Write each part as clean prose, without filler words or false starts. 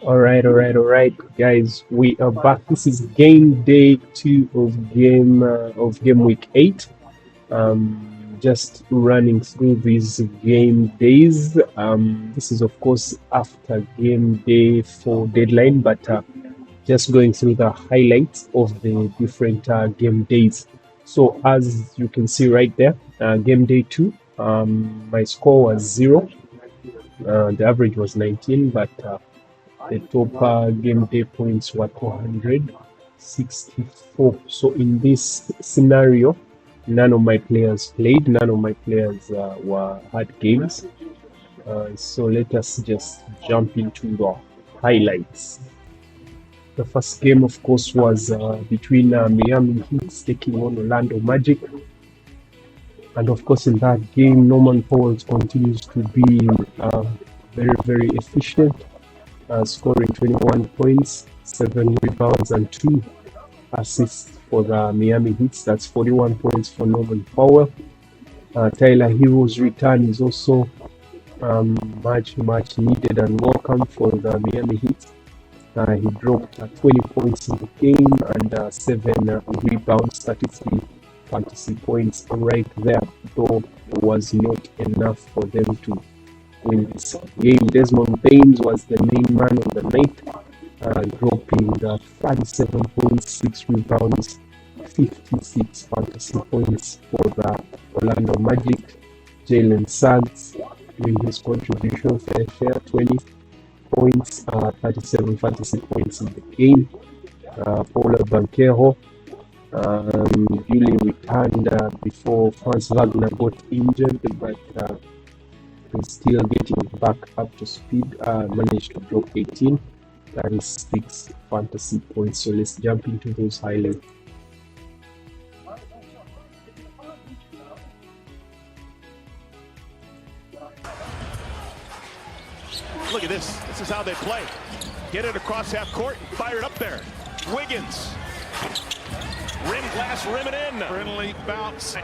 All right, guys. We are back. This is game day 2 of game week 8. Just running through these game days. This is of course after game day 4 deadline, but just going through the highlights of the different game days. So as you can see right there, game day 2, my score was 0. The average was 19, but the top game day points were 264. So in this scenario, none of my players played. None of my players had games. So let us just jump into the highlights. The first game, of course, was between Miami Heat taking on Orlando Magic. And of course, in that game, Norman Powell continues to be very, very efficient, scoring 21 points, 7 rebounds, and 2 assists for the Miami Heat. That's 41 points for Norman Powell. Tyler Hero's return is also much needed and welcome for the Miami Heat. He dropped 20 points in the game and 7 rebounds, 33 fantasy points right there, though it was not enough for them to win this game. Desmond Baines was the main man on the night, dropping 37 points, 6 rebounds, 56 fantasy points for the Orlando Magic. Jalen Suggs doing his contribution, fair share, 20 points, 37 fantasy points in the game. Paula Banchero really returned before Franz Wagner got injured, but he's still getting back up to speed. Managed to drop 18, that is 6 fantasy points. So let's jump into those highlights. Look at this. This is how they play. Get it across half court and fire it up there. Wiggins. Rim glass, rim it in. Friendly bounce.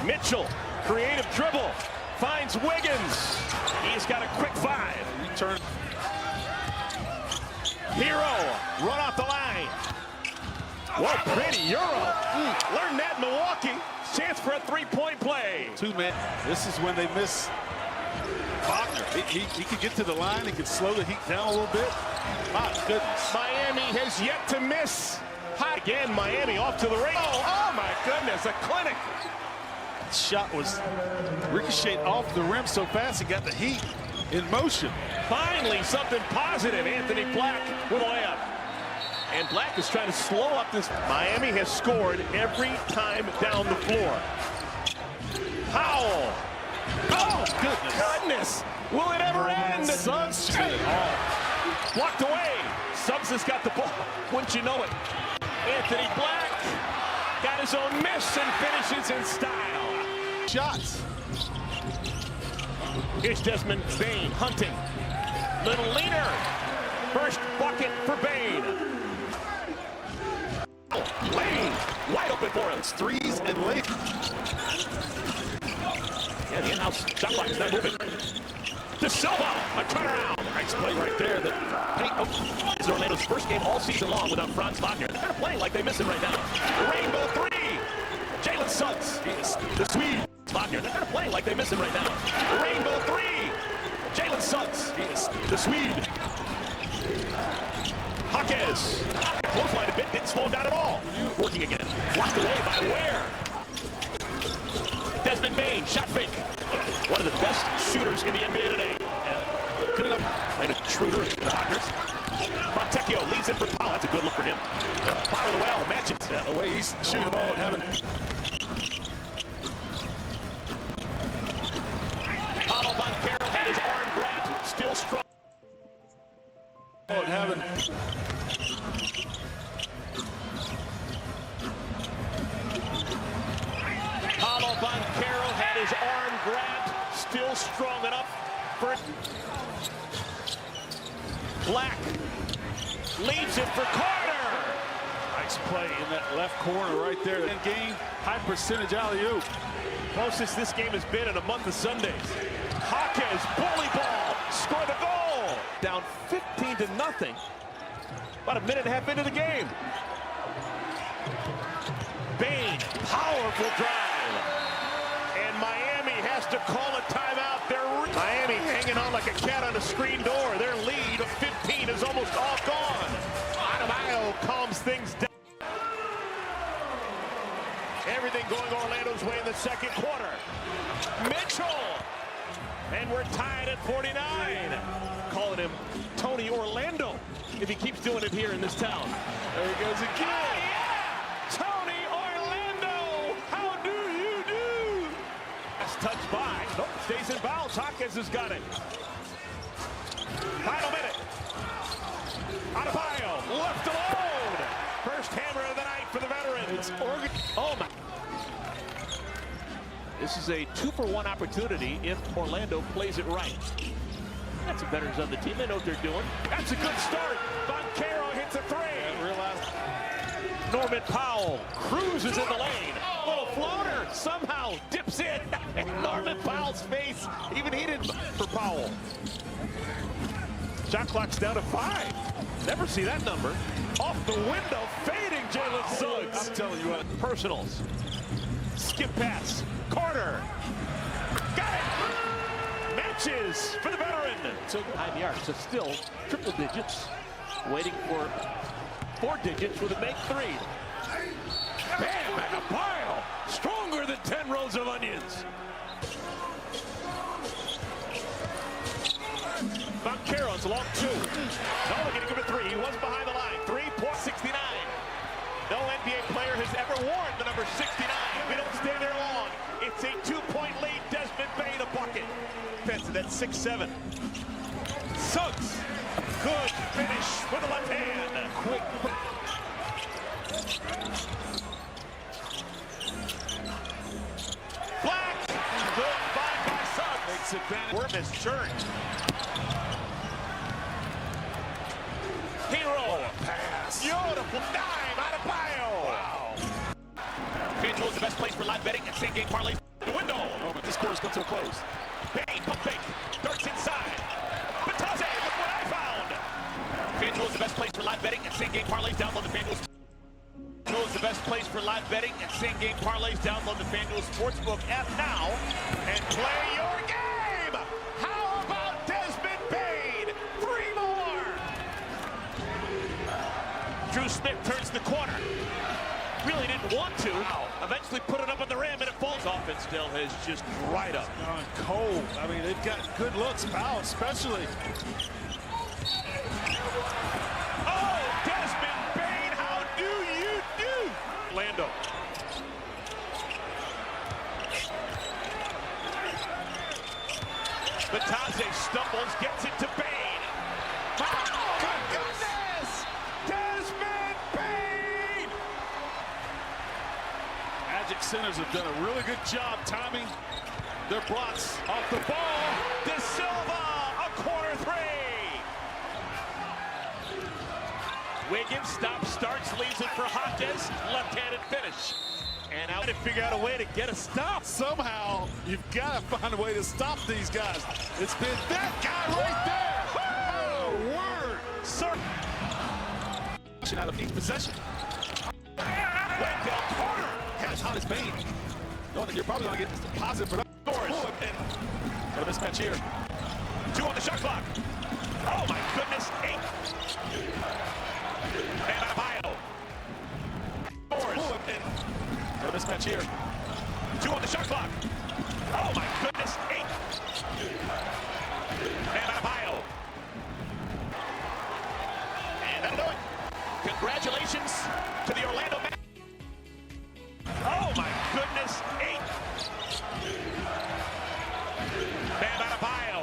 Mitchell, creative dribble. Finds Wiggins. He's got a quick 5. Return. Hero, run off the line. Whoa, pretty Euro. Learn that in Milwaukee. Chance for a 3-point play. 2-man. This is when they miss Wagner. He could get to the line. He could slow the Heat down a little bit. My goodness. Miami has yet to miss. Hot again, Miami off to the race. Oh my goodness, a clinic. Shot was ricocheted off the rim so fast he got the Heat in motion. Finally, something positive. Anthony Black with a layup. And Black is trying to slow up this. Miami has scored every time down the floor. Powell. Oh, goodness. Will it ever end? Suggs get it all. Blocked away. Suggs has got the ball. Wouldn't you know it? Anthony Black got his own miss and finishes in style. Shots. Here's Desmond Bane hunting. Little leaner. First bucket for Bane. Lane wide open for him. Threes and late. Yeah, the in-house shot clock is not moving. De Silva, a turnaround. Nice play right there. This is Orlando's first game all season long without Franz Wagner. They're playing like they miss him right now. Rainbow 3. Jalen Suggs. The Swede. Wagner. They're playing like they miss him right now. Rainbow 3. Jalen Suggs. The Swede. Jaquez. Close line a bit. Didn't slow him down at all. Working again. Blocked away by Ware. Desmond Bane. Shot fake. One of the best shooters in the NBA today. Good enough. And a Schroeder to the Hawkers. Montecchio leads in for Powell. That's a good look for him. Powell well matches. The way he's shooting the ball and having. Paulo Banchero had his arm grabbed. Still strong. And having. Paulo Banchero had his arm grabbed. Still strong enough for it. Black leaves it for Carter. Nice play in that left corner right there. And game high percentage alley-oop. Closest this game has been in a month of Sundays. Jaquez, bully ball, score the goal. Down down 15-0. About a minute and a half into the game. Bain, powerful drive. And Miami has to call a timeout. Miami hanging on like a cat on a screen door. Their lead of 15 is almost all gone. Adebayo calms things down. Everything going Orlando's way in the second quarter. Mitchell. And we're tied at 49. Calling him Tony Orlando if he keeps doing it here in this town. There he goes again. Yeah! Tony Orlando, how do you do? That's touched by. Nope, stays in bounds. Hawkins has got it. Final minute. Adebayo, left alone. First hammer of the night for the veterans. Oh my. This is a 2-for-1 opportunity if Orlando plays it right. Got some veterans on the team. They know what they're doing. That's a good start. Banchero hits a three. Norman Powell cruises in the lane. Little floater somehow dips in. And Norman Powell's face, even he didn't for Powell. Shot clock's down to 5. Never see that number. Off the window, fading Jalen Suggs. I'm telling you what. Personals. Skip pass. Carter. Got it. Matches for the veteran. So high the arc, so still triple digits. Waiting for 4 digits with a make 3. Bam, and a pile. Stronger than 10 rows of onions. Banchero's long 2. No, they're going to give it 3. He was behind the line. 3.69. No NBA player has ever worn the number 69. We don't stay there long. It's a 2-point lead. Desmond Bain a bucket. Defensive, that's 6-7. Suggs. Good finish with the left hand. Quick. Black. Good find by Suggs. Makes advantage. Worm his shirt. Hero. Pass. Beautiful dime. Adebayo. Wow. FanDuel is the best place for live betting and same game parlays. The window. Oh, but this quarter's come to a close. Bain, pump fake. Darts inside. Batase, look what I found. FanDuel is the best place for live betting and same game parlays. Download the FanDuel. FanDuel is the best place for live betting and same game parlays. Download the FanDuel Sportsbook app now and play your game. How about Desmond Bain? 3 more. Drew Smith turns the corner. Really didn't want to. Eventually put it up on the rim and it falls off. And still has just right up. Gone cold. I mean, they've got good looks. Powell especially. Oh, Desmond Bain, how do you do? Orlando. Batase stumbles, gets it to Bain. Oh, my goodness! Desmond Bain! Magic centers have done a really good job timing their blocks off the ball. De Silva, a corner 3. Wiggins stops, starts, leaves it for Hawkins. Left-handed finish. And out to figure out a way to get a stop. Somehow, you've got to find a way to stop these guys. It's been that guy right there. Oh, word. Sir. Out of each possession. Wendell Carter has hot as Bain. Knowing that you're probably going to get this positive for scores. And a mismatch here. 2 on the shot clock. Oh my goodness, 8. And Adebayo. Scores. And a mismatch here. 2 on the shot clock. Oh my goodness, 8. And Adebayo. And that'll do it. Congratulations to the Orlando Magic. Oh my goodness, 8. Bam Adebayo.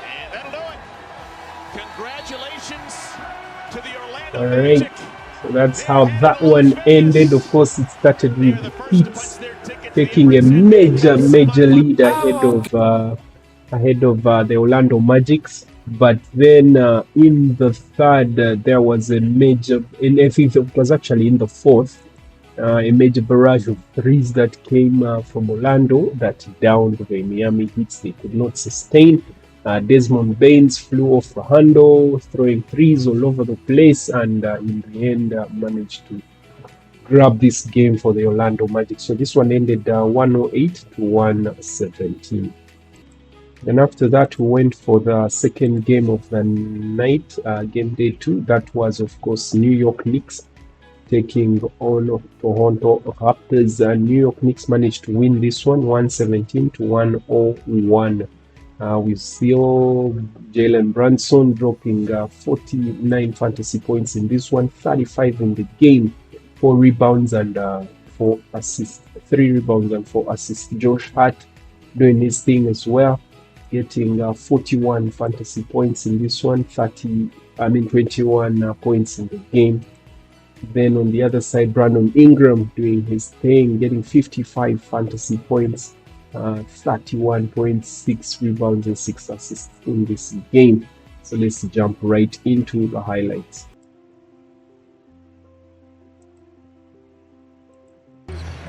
And that'll do it. Congratulations to the Orlando Alright, Magic. so that's how that one ended. Of course, it started with the Heat taking a major lead ahead of the Orlando Magics. But then in the third, there was a major. It was actually in the fourth. A major barrage of threes that came from Orlando that downed the Miami Heats. They could not sustain. Desmond Baines flew off the handle, throwing threes all over the place, and in the end managed to grab this game for the Orlando Magic. So this one ended 108 to 117. Then after that, we went for the second game of the night, game day 2. That was, of course, New York Knicks taking on Toronto Raptors. New York Knicks managed to win this one 117 to 101. We still Jalen Brunson dropping 49 fantasy points in this one, 35 in the game, 4 rebounds and 4 assists, 3 rebounds and 4 assists. Josh Hart doing his thing as well, getting 41 fantasy points in this one, 21 points in the game. Then on the other side, Brandon Ingram doing his thing, getting 55 fantasy points, 31.6 rebounds and 6 assists in this game. So let's jump right into the highlights.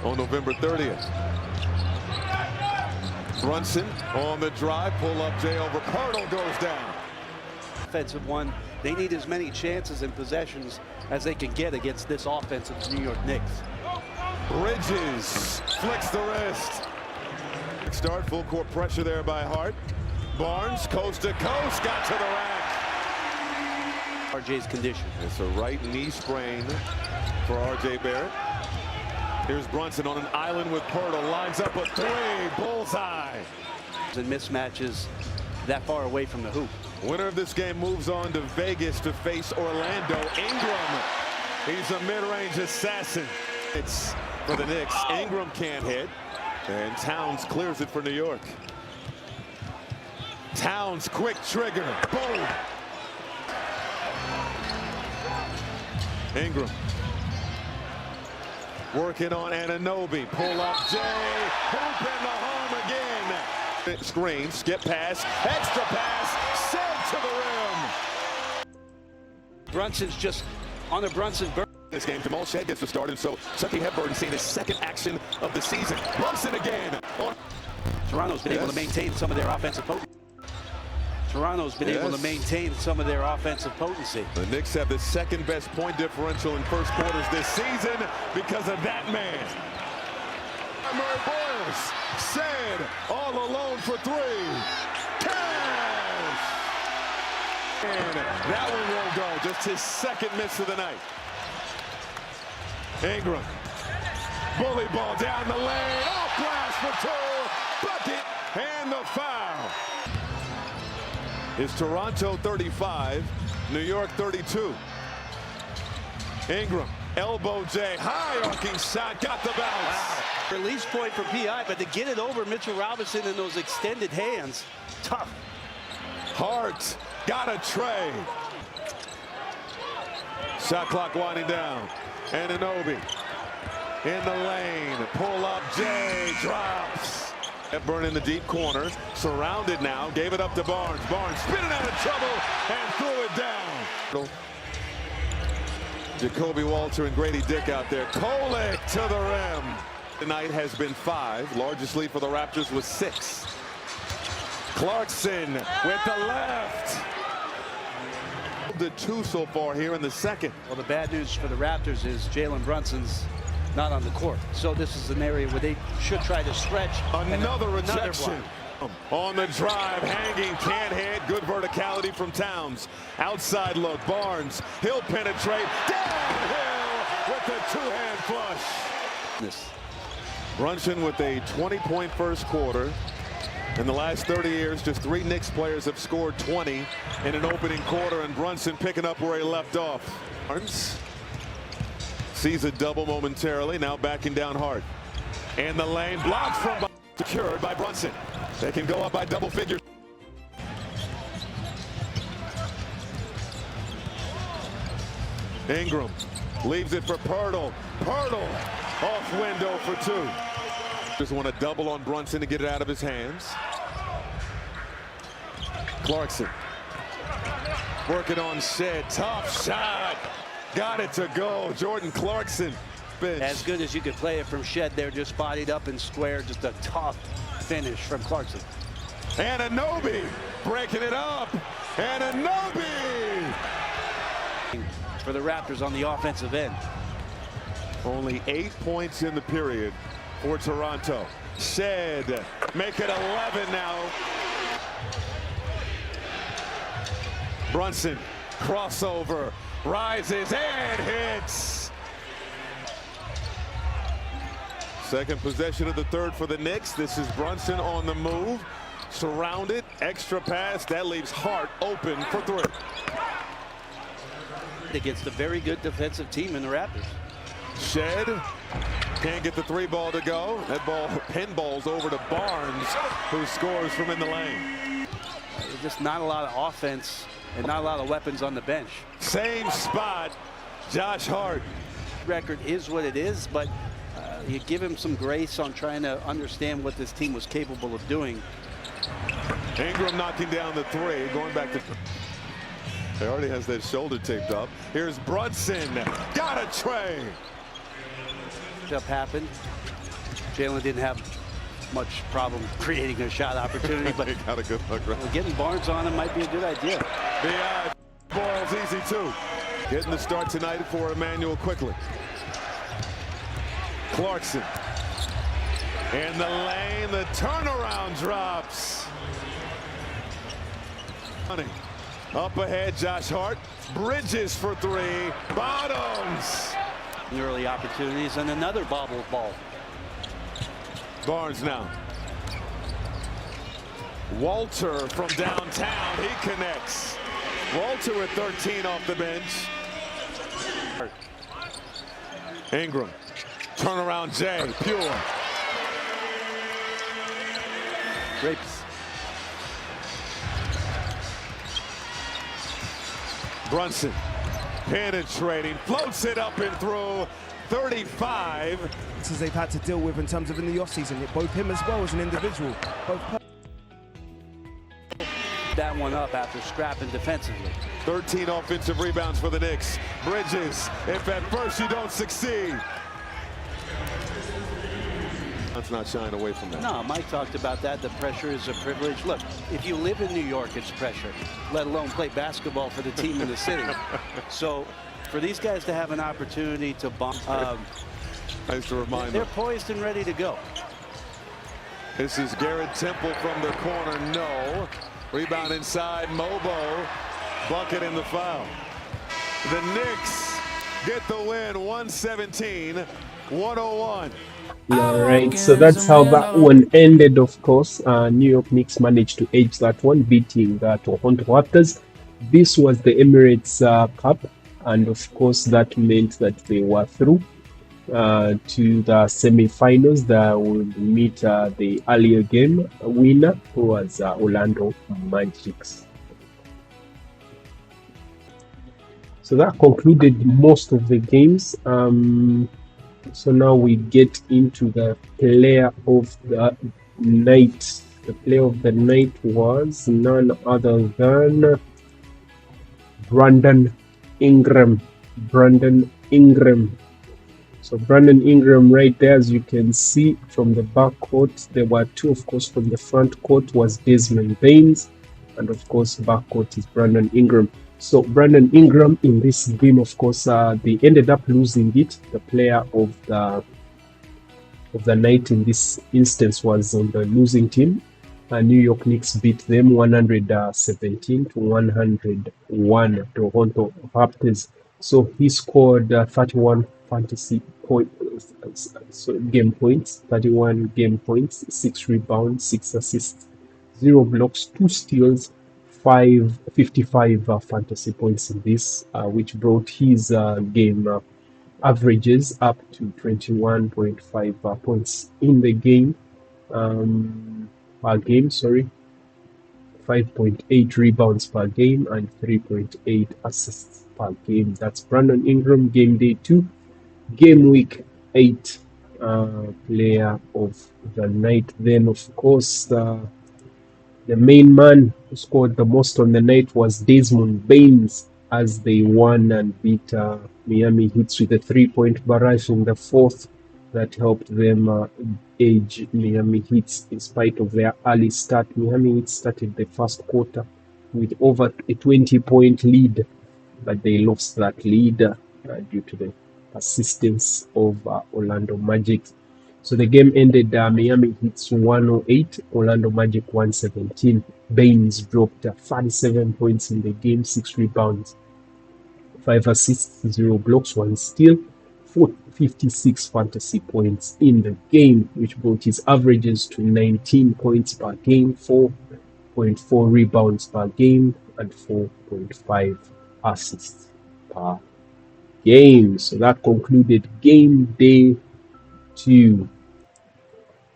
On November 30th, Brunson on the drive, pull up J over Pirtle goes down. Offensive one, they need as many chances and possessions as they can get against this offensive New York Knicks. Bridges flicks the wrist. Start, full court pressure there by Hart. Barnes, coast to coast, got to the rack. RJ's condition. It's a right knee sprain for RJ Barrett. Here's Brunson on an island with Pirtle, lines up a 3, bullseye. And mismatches that far away from the hoop. Winner of this game moves on to Vegas to face Orlando. Ingram, he's a mid-range assassin. It's for the Knicks. Ingram can't hit, and Towns clears it for New York. Towns, quick trigger, boom. Ingram working on Anunoby. Pull up Jay, hoop in the home again. Screen, skip pass, extra pass, sent to the rim. Brunson's just on a Brunson burn. This game, Jamal Shead gets the start, and so Chucky Hepburn seeing his second action of the season. Brunson again. Toronto's been able to maintain some of their offensive potency. Toronto's been able to maintain some of their offensive potency. The Knicks have the second best point differential in first quarters this season because of that man. Murray Boyles said all alone for 3. Cash! And that one won't go. Just his second miss of the night. Ingram. Bully ball down the lane. Off glass for 2. Bucket and the foul. Is Toronto 35, New York 32. Ingram, elbow J, high arcing shot, got the bounce. Wow. Release point for PI, but to get it over Mitchell Robinson in those extended hands, tough. Hart, got a tray. Shot clock winding down. Anunoby in the lane, pull up J, drops. Hepburn in the deep corner, surrounded now, gave it up to Barnes. Barnes spinning out of trouble and threw it down. Jacoby Walter and Grady Dick out there. Kolek to the rim. Tonight has been 5. Largest lead for the Raptors was 6. Clarkson with the left. The 2 so far here in the second. Well, the bad news for the Raptors is Jalen Brunson's not on the court. So this is an area where they should try to stretch. Another rejection. On the drive, hanging, can't hit. Good verticality from Towns. Outside look, Barnes. He'll penetrate. Downhill with the 2-hand flush. Brunson with a 20-point first quarter. In the last 30 years, just 3 Knicks players have scored 20 in an opening quarter, and Brunson picking up where he left off. Barnes sees a double momentarily, now backing down Hart. And the lane blocked from secured by Brunson. They can go up by double figures. Ingram leaves it for Pirtle. Pirtle off window for 2. Just want to double on Brunson to get it out of his hands. Clarkson working on Shed. Tough shot. Got it to go. Jordan Clarkson bench. As good as you could play it from Shed there, just bodied up and square. Just a tough finish from Clarkson. Anunoby breaking it up. Anunoby! For the Raptors on the offensive end. Only 8 points in the period for Toronto. Shed, make it 11 now. Brunson, crossover, rises and hits. Second possession of the third for the Knicks. This is Brunson on the move. Surrounded, extra pass. That leaves Hart open for three. Against a very good defensive team in the Raptors. Shed can't get the three ball to go. That ball pinballs over to Barnes, who scores from in the lane. Just not a lot of offense and not a lot of weapons on the bench. Same spot, Josh Hart. Record is what it is, but you give him some grace on trying to understand what this team was capable of doing. Ingram knocking down the three, going back to... He already has that shoulder taped up. Here's Brunson, got a tray. Up happened. Jalen didn't have much problem creating a shot opportunity, but he got a good look. Right? Getting Barnes on him might be a good idea. The ball's easy too. Getting the start tonight for Emmanuel quickly. Clarkson in the lane, the turnaround drops. Up ahead, Josh Hart bridges for three, bottoms. Early opportunities and another bobble ball. Barnes now. Walter from downtown, he connects. Walter with 13 off the bench. Ingram, turnaround Jay, pure. Rapes. Brunson penetrating, floats it up and through. 35. As they've had to deal with in terms of in the offseason, both him as well as an individual. That one up after scrapping defensively. 13 offensive rebounds for the Knicks. Bridges, if at first you don't succeed. That's not shying away from that. No, Mike talked about that. The pressure is a privilege. Look, if you live in New York, it's pressure, let alone play basketball for the team in the city. So for these guys to have an opportunity to bump, nice to remind they're them. poised and ready to go. This is Garrett Temple from the corner, no. Rebound inside, Mobo, bucket in the foul. The Knicks get the win, 117-101. All right, so that's how that one ended. Of course, New York Knicks managed to edge that one, beating Toronto Raptors. This was the Emirates Cup, and of course that meant that they were through to the semi-finals. That would meet the earlier game winner, who was Orlando Magic. So that concluded most of the games. So now we get into the player of the night. The player of the night was none other than Brandon Ingram. So Brandon Ingram right there, as you can see from the back court. There were two, of course. From the front court was Desmond Baines, and of course back court is Brandon Ingram. So Brandon Ingram in this game, of course, they ended up losing it. The player of the night in this instance was on the losing team. New York Knicks beat them 117-101, Toronto Raptors. So he scored 31 fantasy game points, 31 game points, 6 rebounds, 6 assists, 0 blocks, 2 steals, 55 fantasy points in this, which brought his game averages up to 21.5 points in the game per game, 5.8 rebounds per game and 3.8 assists per game. That's Brandon Ingram, game day 2, game week 8 player of the night. Then of course the main man who scored the most on the night was Desmond Baines. as they won and beat Miami Heat with a 3-point barrage in the fourth. That helped them edge Miami Heat in spite of their early start. Miami Heat started the first quarter with over a 20-point lead, but they lost that lead due to the persistence of Orlando Magic. So the game ended Miami Heat's 108, Orlando Magic 117. Baines dropped 37 points in the game, 6 rebounds, 5 assists, 0 blocks, 1 steal, 56 fantasy points in the game, which brought his averages to 19 points per game, 4.4 rebounds per game, and 4.5 assists per game. So that concluded game day 2.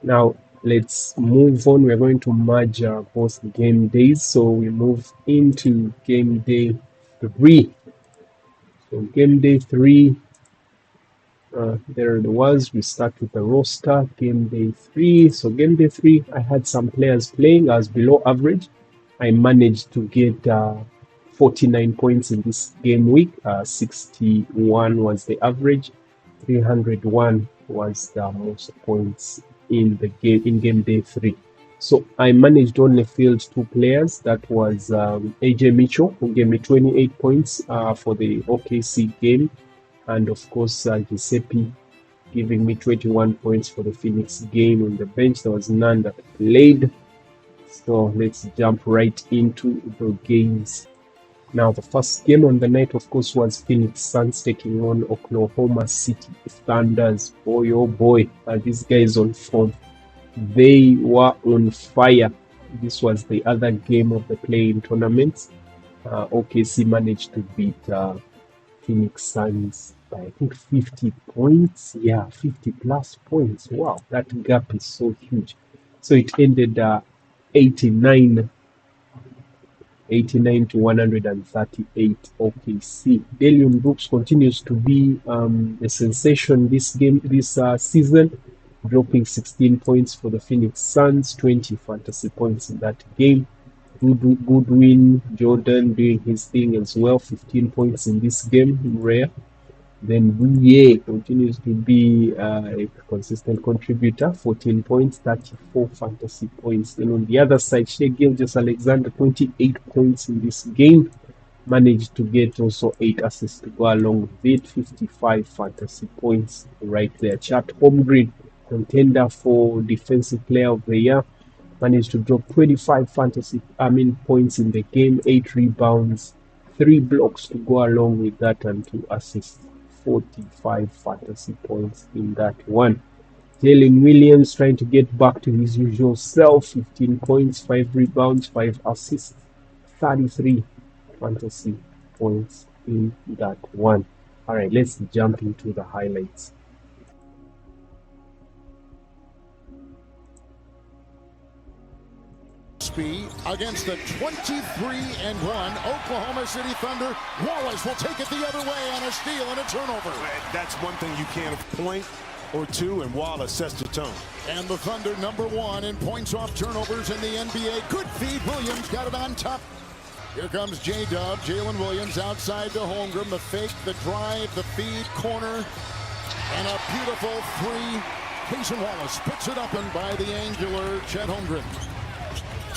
Now let's move on. We're going to merge both game days. So we move into game day 3. So game day 3, there it was. We start with the roster. Game day 3. So game day 3, I had some players playing. I was below average. I managed to get 49 points in this game week. 61 was the average. 301 was the most points in the game in game day 3. So I managed to only field 2 players. That was AJ Mitchell, who gave me 28 points for the OKC game, and of course Giuseppe giving me 21 points for the Phoenix game. On the bench there was none that played. So let's jump right into the games. Now the first game on the night, of course, was Phoenix Suns taking on Oklahoma City Thunders. Boy, oh boy, are these guys on form. They were on fire. This was the other game of the play-in tournament. OKC managed to beat Phoenix Suns by, I think, 50 points. Yeah, 50 plus points. Wow, that gap is so huge. So it ended 89 to 138 OKC. Delion Brooks continues to be a sensation this season, dropping 16 points for the Phoenix Suns, 20 fantasy points in that game. Goodwin Jordan doing his thing as well, 15 points in this game, rare. Then Bouye continues to be a consistent contributor, 14 points, 34 fantasy points. Then on the other side, Shai Gilgeous-Alexander, 28 points in this game. Managed to get also 8 assists to go along with it, 55 fantasy points right there. Chat Holmgren, contender for Defensive Player of the Year, managed to drop 25 points in the game, 8 rebounds, 3 blocks to go along with that, and 2 assists. 45 fantasy points in that one. Jalen Williams trying to get back to his usual self, 15 points, 5 rebounds, 5 assists, 33 fantasy points in that one. All right, let's jump into the highlights. Against the 23-1 Oklahoma City Thunder. Wallace will take it the other way on a steal and a turnover. That's one thing you can't point or two, and Wallace sets the tone. And the Thunder #1 in points off turnovers in the NBA. Good feed. Williams got it on top. Here comes J-Dub. Jalen Williams outside to Holmgren. The fake, the drive, the feed, corner, and a beautiful 3. Cason Wallace puts it up and by the angular Chet Holmgren,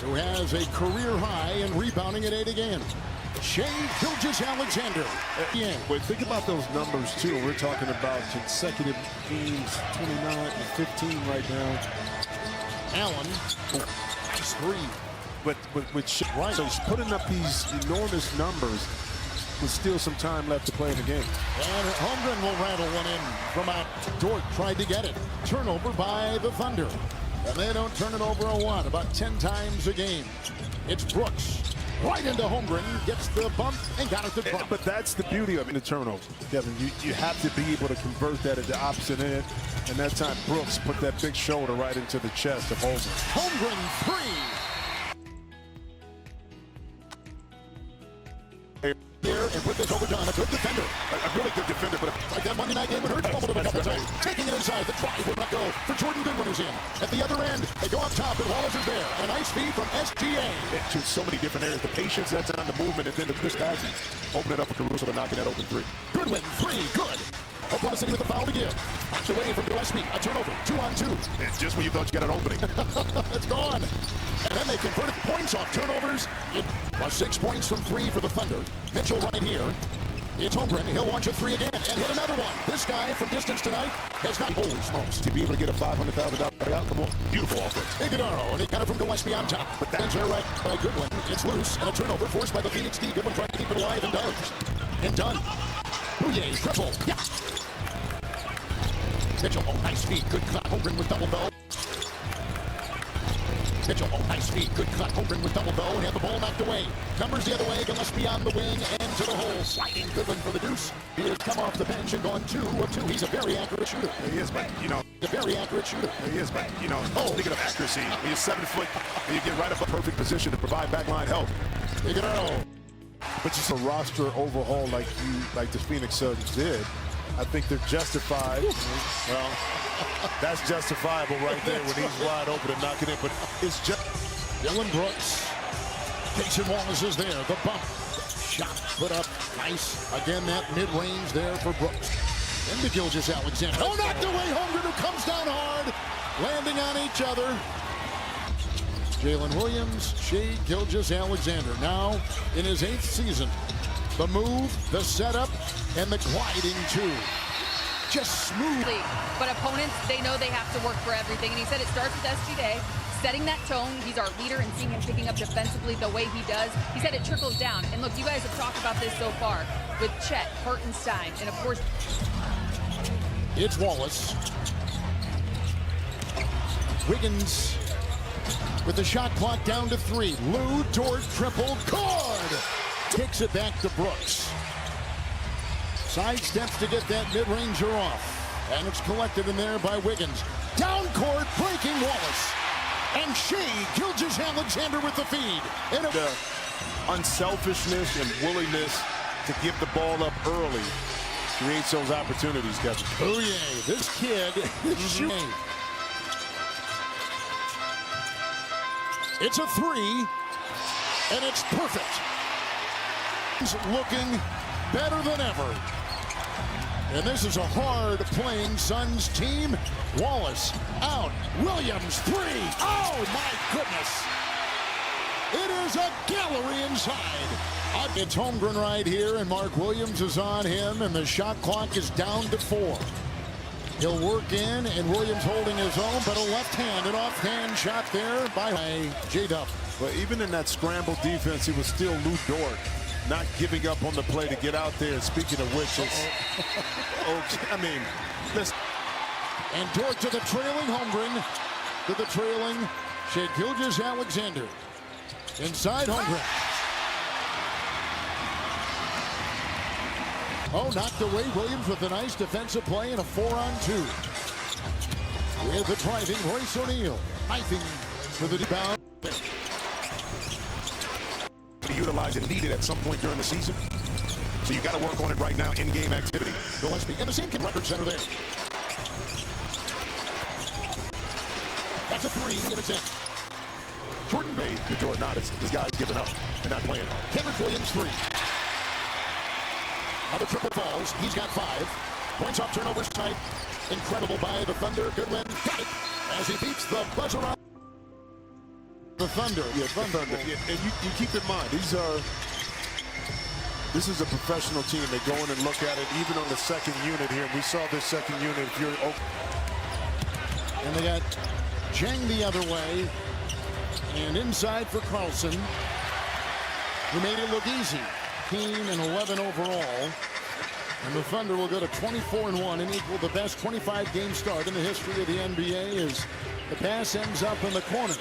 who has a career high in rebounding at 8 again. Shai Gilgeous-Alexander. But think about those numbers, too. We're talking about consecutive games, 29 and 15 right now. Allen, 3. But with Shai, right. So he's putting up these enormous numbers with still some time left to play in the game. And Holmgren will rattle one in from out. Dort tried to get it. Turnover by the Thunder. And they don't turn it over a lot, about 10 times a game. It's Brooks. Right into Holmgren, gets the bump, and got it to drop. But that's the beauty of the turnover, Kevin. You have to be able to convert that at the opposite end. And that time, Brooks put that big shoulder right into the chest of Holmgren. Holmgren, 3. Here and put this over Dunn. A good defender. A really good defender, but like that Monday night game with her trouble a couple times. Taking it inside. The drive will not go for Jordan Goodwin, who's in. At the other end, they go up top, and Wallace is there. And a nice feed from SGA. To so many different areas. The patience that's on the movement, and then the crisp passing. Open it up for Caruso to knocking that open three. Goodwin, three, good. Oklahoma City with a foul to give. Knocked away from Gillespie. A turnover. 2-on-2. And just when you thought you got an opening. It's gone. And then they converted points off turnovers. Plus 6 points from 3 for the Thunder. Mitchell right here. It's Holmgren. He'll launch a 3 again and hit another one. This guy from distance tonight has not holy smokes. To be able to get a $500,000 outcome. Beautiful offense. Iguodaro, and he got it from Gillespie on top. But that's there right by Goodwin. It's loose, and a turnover forced by the Phoenix D. Goodwin trying to keep it alive and does. And done. Bouye, triple. Yeah. Mitchell, oh, nice feed. Good cut. Holmgren with double though. Mitchell, oh, nice feed. Good cut. Holmgren with double though, and had the ball knocked away. Numbers the other way. Gillespie on the wing and to the hole. Sliding Goodwin for the deuce. He has come off the bench and gone 2 of 2. He's a very accurate shooter. He is, but, you know. A very accurate shooter. He is, but, you know, speaking of accuracy, he's 7 foot. You get right up a perfect position to provide backline help. Iguodaro. But just a roster overhaul like the Phoenix Suns did, I think they're justified. Well, that's justifiable right there when he's wide open and knocking it. But it's just Dylan Brooks. Jason Wallace is there. The bump. Shot put up. Nice. Again, that mid-range there for Brooks. Into Gilgeous-Alexander. Oh, knocked away. Holmgren, who comes down hard. Landing on each other. Jalen Williams, Shai Gilgeous-Alexander, now in his 8th season. The move, the setup, and the gliding too. Just smooth. But opponents, they know they have to work for everything. And he said it starts with SGA, setting that tone. He's our leader, and seeing him picking up defensively the way he does. He said it trickles down. And look, you guys have talked about this so far with Chet, Hartenstein, and of course... It's Wallace. Wiggins with the shot clock down to 3. Lou toward triple. Good! Takes it back to Brooks. Side steps to get that mid-ranger off. And it's collected in there by Wiggins. Down court, breaking Wallace. And Shai Gilgeous-Alexander with the feed. And the unselfishness and willingness to give the ball up early creates those opportunities, Kevin. Oh yeah, this kid is shooting. It's a 3, and it's perfect. He's looking better than ever. And this is a hard-playing Suns team. Wallace out. Williams 3. Oh, my goodness. It is a gallery inside. It's Holmgren right here, and Mark Williams is on him, and the shot clock is down to 4. He'll work in, and Williams holding his own, but a left-handed offhand shot there by J-Dub. But even in that scramble defense, it was still Lou Dort not giving up on the play to get out there. Speaking of which, it's, I mean, listen. And Dort to the trailing Holmgren, to the trailing Shai Gilgeous-Alexander. Inside Holmgren. Oh, knocked away Williams with a nice defensive play and a 4-on-2. With the driving Royce O'Neal. Knifing for the rebound. To utilize it needed at some point during the season. So you got to work on it right now, in-game activity. Gillespie in the same record center there. That's a 3, and it's in. Jordan made the Jordan honest. This guy's giving up and not playing. Kendrick Williams 3. Another triple falls. He's got 5. Points off turnovers tonight. Incredible by the Thunder. Goodwin got it as he beats the buzzer on the Thunder. Yeah, Thunder. And you keep in mind, this is a professional team. They go in and look at it, even on the second unit here. We saw this second unit. If you're and they got Chang the other way, and inside for Carlson, who made it look easy. 15 and 11 overall, and the Thunder will go to 24-1 and equal the best 25-game start in the history of the NBA as the pass ends up in the corner.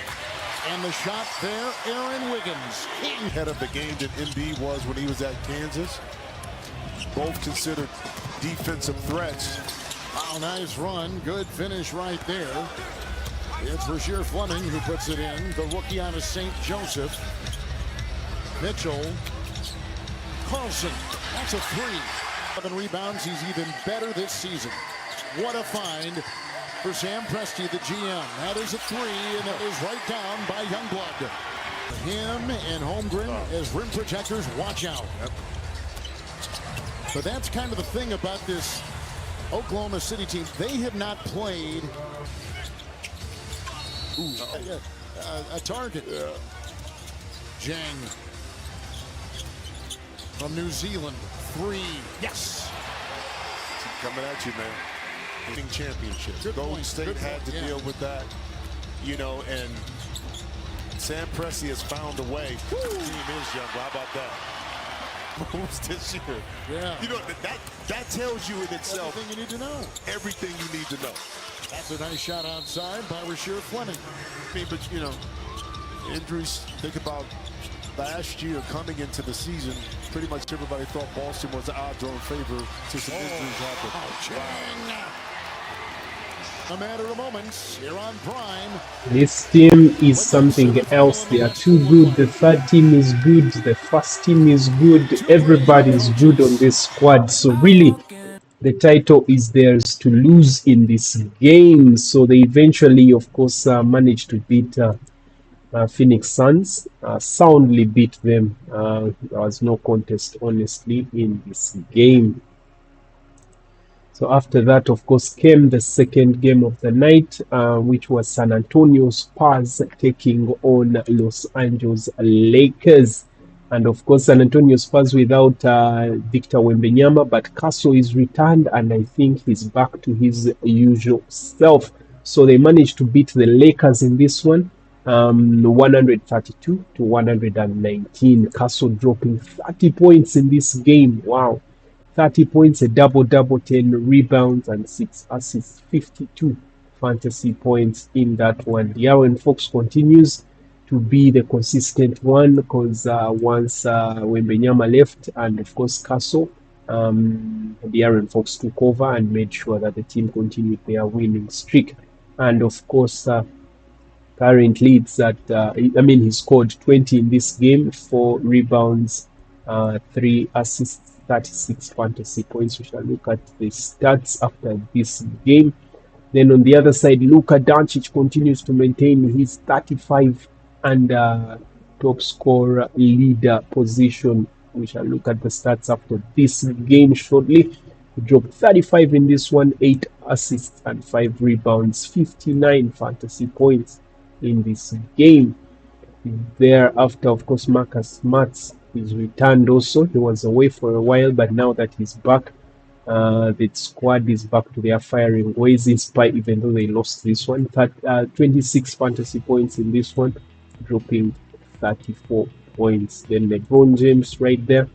And the shot there, Aaron Wiggins. Head of the game that Embiid was when he was at Kansas. Both considered defensive threats. Wow, nice run. Good finish right there. It's Rasheer Fleming who puts it in. The rookie out of St. Joseph. Mitchell Carlson, that's a 3. 7 rebounds, he's even better this season. What a find for Sam Presti, the GM. That is a 3, and that is right down by Youngblood. Him and Holmgren as rim protectors, watch out. But that's kind of the thing about this Oklahoma City team. They have not played a target. Jang from New Zealand, 3. Yes. Coming at you, man. Winning championship. Golden State had to deal with that, you know, and Sam Presti has found a way. The team is young. How about that? Moves this year. Yeah. You know, that tells you in itself everything you need to know. Everything you need to know. That's a nice shot outside by Rasheed Fleming. I mean, but you know, injuries, think about last year coming into the season, pretty much everybody thought Boston was the odds-on favor to some injuries happened. A matter of moments here on Prime. This team is something else. They are too good. The third team is good. The first team is good. Everybody is good on this squad. So really, the title is theirs to lose in this game. So they eventually, of course, managed to beat Phoenix Suns. Soundly beat them. There was no contest, honestly, in this game. So after that, of course, came the second game of the night, which was San Antonio Spurs taking on Los Angeles Lakers. And of course, San Antonio Spurs without Victor Wembanyama, but Castle is returned, and I think he's back to his usual self. So they managed to beat the Lakers in this one, 132 to 119. Castle dropping 30 points in this game. Wow. 30 points, a double-double, 10 rebounds, and 6 assists, 52 fantasy points in that one. De'Aaron Fox continues to be the consistent one because once Wembanyama left, and of course Castle, De'Aaron Fox took over and made sure that the team continued their winning streak. And of course, currently it's at, he scored 20 in this game, 4 rebounds, 3 assists, 36 fantasy points. We shall look at the stats after this game. Then on the other side, Luka Doncic continues to maintain his 35 and top scorer leader position. We shall look at the stats after this game shortly. He dropped 35 in this one, 8 assists and 5 rebounds, 59 fantasy points in this game. Thereafter, of course, Marcus Smart is returned also. He was away for a while, but now that he's back, the squad is back to their firing ways, in spite, even though they lost this one. 26 fantasy points in this one, dropping 34 points. Then LeBron James right there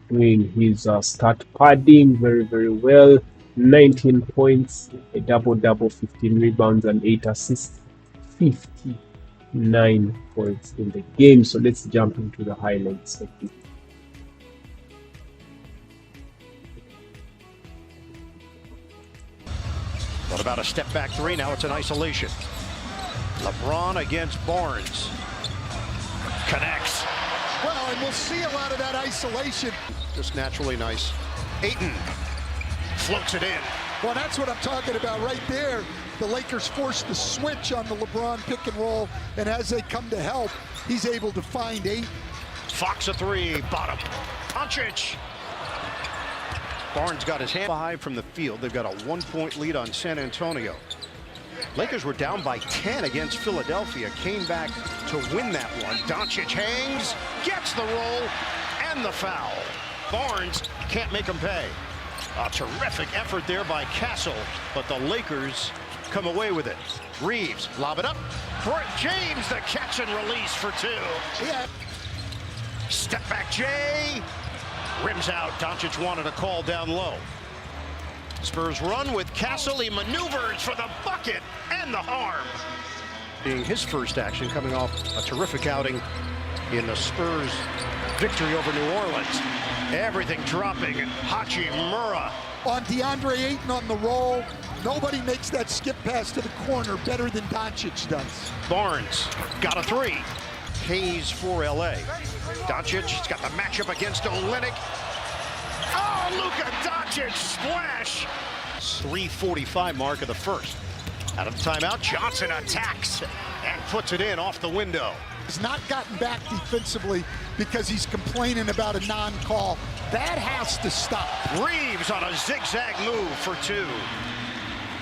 doing his start padding very, very well. 19 points, a double-double, 15 rebounds, and 8 assists, 59 points in the game. So let's jump into the highlights. What about a step back three? Now it's an isolation. LeBron against Barnes. Connects. Well, and we'll see a lot of that isolation. Just naturally nice. Ayton floats it in. Well, that's what I'm talking about right there. The Lakers forced the switch on the LeBron pick and roll, and as they come to help, he's able to find Ayton. Fox a three, bottom. Doncic. Barnes got his hand behind from the field. They've got a 1-point lead on San Antonio. Lakers were down by 10 against Philadelphia, came back to win that one. Doncic hangs, gets the roll, and the foul. Barnes can't make him pay. A terrific effort there by Castle, but the Lakers come away with it. Reeves, lob it up. For James, the catch and release for 2. Yeah. Step back, Jay. Rims out. Doncic wanted a call down low. Spurs run with Castle. He maneuvers for the bucket and the harm. Being his first action, coming off a terrific outing in the Spurs victory over New Orleans. Everything dropping. Hachimura. On DeAndre Ayton on the roll. Nobody makes that skip pass to the corner better than Doncic does. Barnes got a 3. Hayes for LA. Doncic, got the matchup against Olynyk. Oh, Luka Doncic splash. 3:45 mark of the first. Out of the timeout, Johnson attacks and puts it in off the window. He's not gotten back defensively because he's complaining about a non-call. That has to stop. Reeves on a zigzag move for two.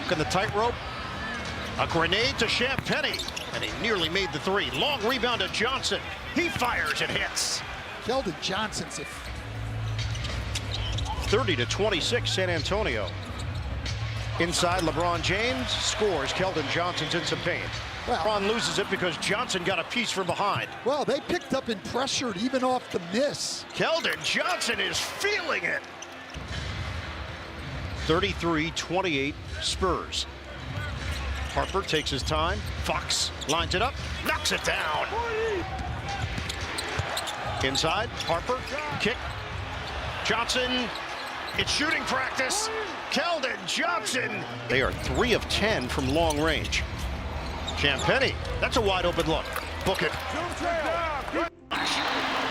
Look in the tightrope. A grenade to Champagnie, and he nearly made the three. Long rebound to Johnson. He fires and hits. Keldon Johnson's 30-26 San Antonio. Inside, LeBron James scores. Keldon Johnson's in some pain. Well, LeBron loses it because Johnson got a piece from behind. Well, they picked up and pressured even off the miss. Keldon Johnson is feeling it. 33-28 Spurs. Harper takes his time. Fox lines it up, knocks it down. Inside, Harper, kick. Johnson, it's shooting practice. Keldon Johnson. They are 3 of 10 from long range. Champagnie, that's a wide open look. Book it.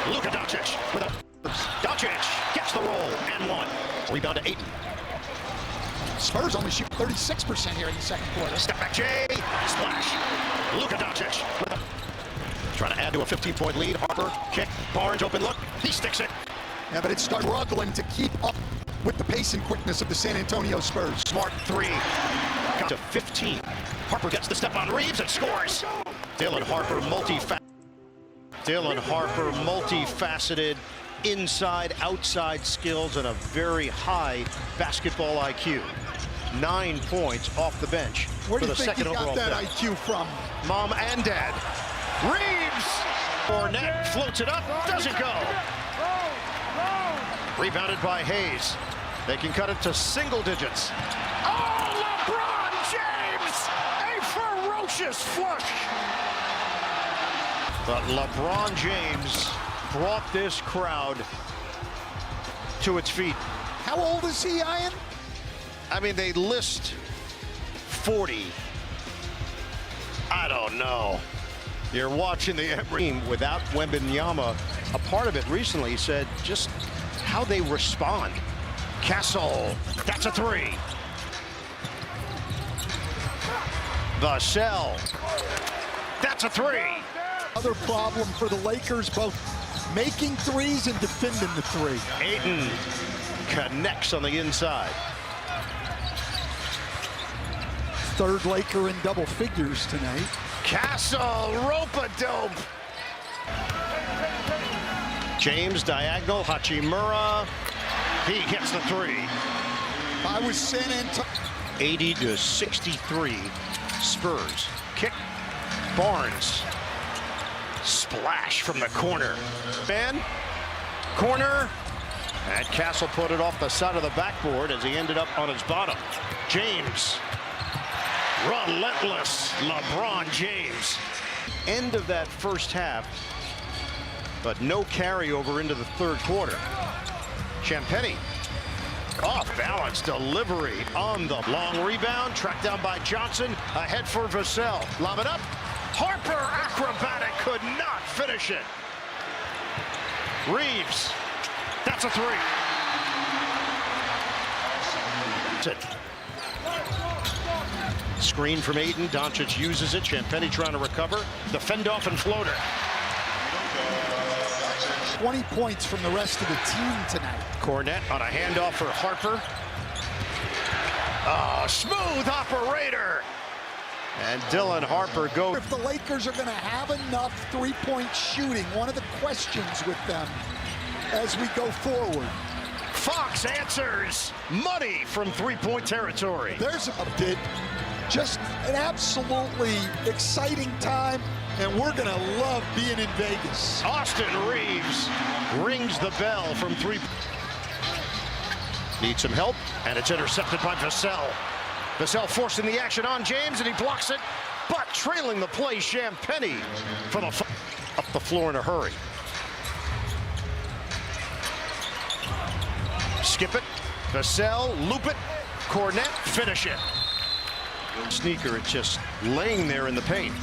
Luka Doncic with a Doncic gets the roll and one. Rebound to Ayton. Spurs only shoot 36% here in the second quarter. Step back, Jay. Splash. Luka Doncic with a trying to add to a 15-point lead. Harper, kick. Barnes, open look. He sticks it. Yeah, but it's struggling to keep up with the pace and quickness of the San Antonio Spurs. Smart three. Got to 15. Harper gets the step on Reeves and scores. Dylan Harper multifaceted inside, outside skills and a very high basketball IQ. 9 points off the bench. Where do you for the think he second got overall that pick. IQ from? Mom and dad. Reeves! Fournette floats it up, doesn't go. Rebounded by Hayes. They can cut it to single digits. Oh, LeBron James! A ferocious flush! But LeBron James brought this crowd to its feet. How old is he, Ian? I mean, they list 40. I don't know. You're watching the team without Wembanyama. A part of it recently said just how they respond. Castle, that's a three. Vassell, that's a three. Other problem for the Lakers, both making threes and defending the three. Ayton connects on the inside. Third Laker in double figures tonight. Castle, rope-a-dope. James diagonal, Hachimura. He hits the three. I was San Antonio. 80-63 Spurs. Kick. Barnes. Splash from the corner. Man. Corner. And Castle put it off the side of the backboard as he ended up on his bottom. James. Relentless LeBron James. End of that first half, but no carryover into the third quarter. Champagnie. Off balance delivery on the long rebound. Tracked down by Johnson. Ahead for Vassell. Lob it up. Harper, acrobatic, could not finish it. Reeves. That's a three. That's it. Screen from Ayton. Doncic uses it. Champagnie trying to recover. The fend-off and floater. 20 points from the rest of the team tonight. Cornette on a handoff for Harper. Oh, smooth operator. And Dylan Harper goes. If the Lakers are going to have enough three-point shooting, one of the questions with them as we go forward. Fox answers. Money from three-point territory. There's a bit. Just an absolutely exciting time, and we're going to love being in Vegas. Austin Reeves rings the bell from three. Needs some help, and it's intercepted by Vassell. Vassell forcing the action on James, and he blocks it, but trailing the play, Champagnie for the up the floor in a hurry. Skip it, Vassell, loop it, Cornette, finish it. Sneaker, it's just laying there in the paint.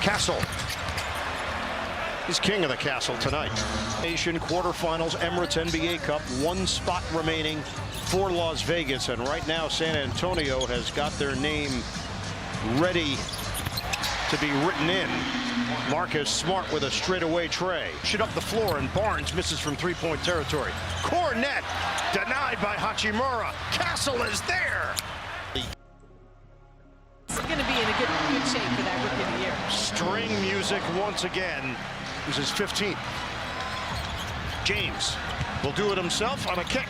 Castle He's king of the castle tonight. Nation quarterfinals, Emirates NBA Cup, 1 spot remaining for Las Vegas, and right now San Antonio has got their name ready to be written in. Marcus Smart with a straightaway tray. Shit up the floor, and Barnes misses from three-point territory. Cornet denied by Hachimura. Castle is there. He's going to be in a good shape for that Rookie of the Year. String music once again. This is his 15th. James will do it himself on a kick.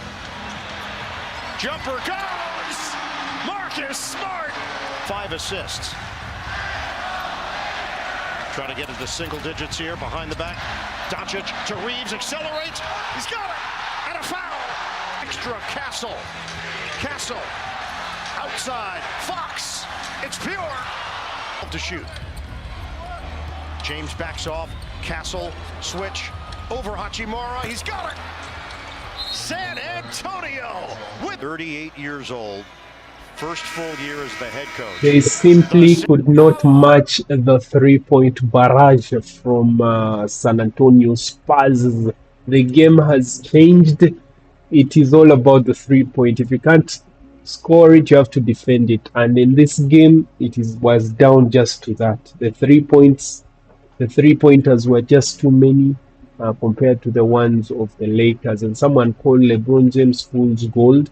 Jumper goes! Marcus Smart! 5 assists. Trying to get into single digits here behind the back. Doncic to Reeves, accelerates. He's got it! And a foul! Extra Castle. Castle. Outside. Fox. It's pure. To shoot. James backs off. Castle. Switch. Over Hachimura. He's got it! San Antonio with 38 years old. First full year as the head coach. They simply could not match the three-point barrage from San Antonio Spurs. The game has changed. It is all about the three-point. If you can't score it, you have to defend it. And in this game, was down just to that. The three-pointers were just too many compared to the ones of the Lakers. And someone called LeBron James fool's gold.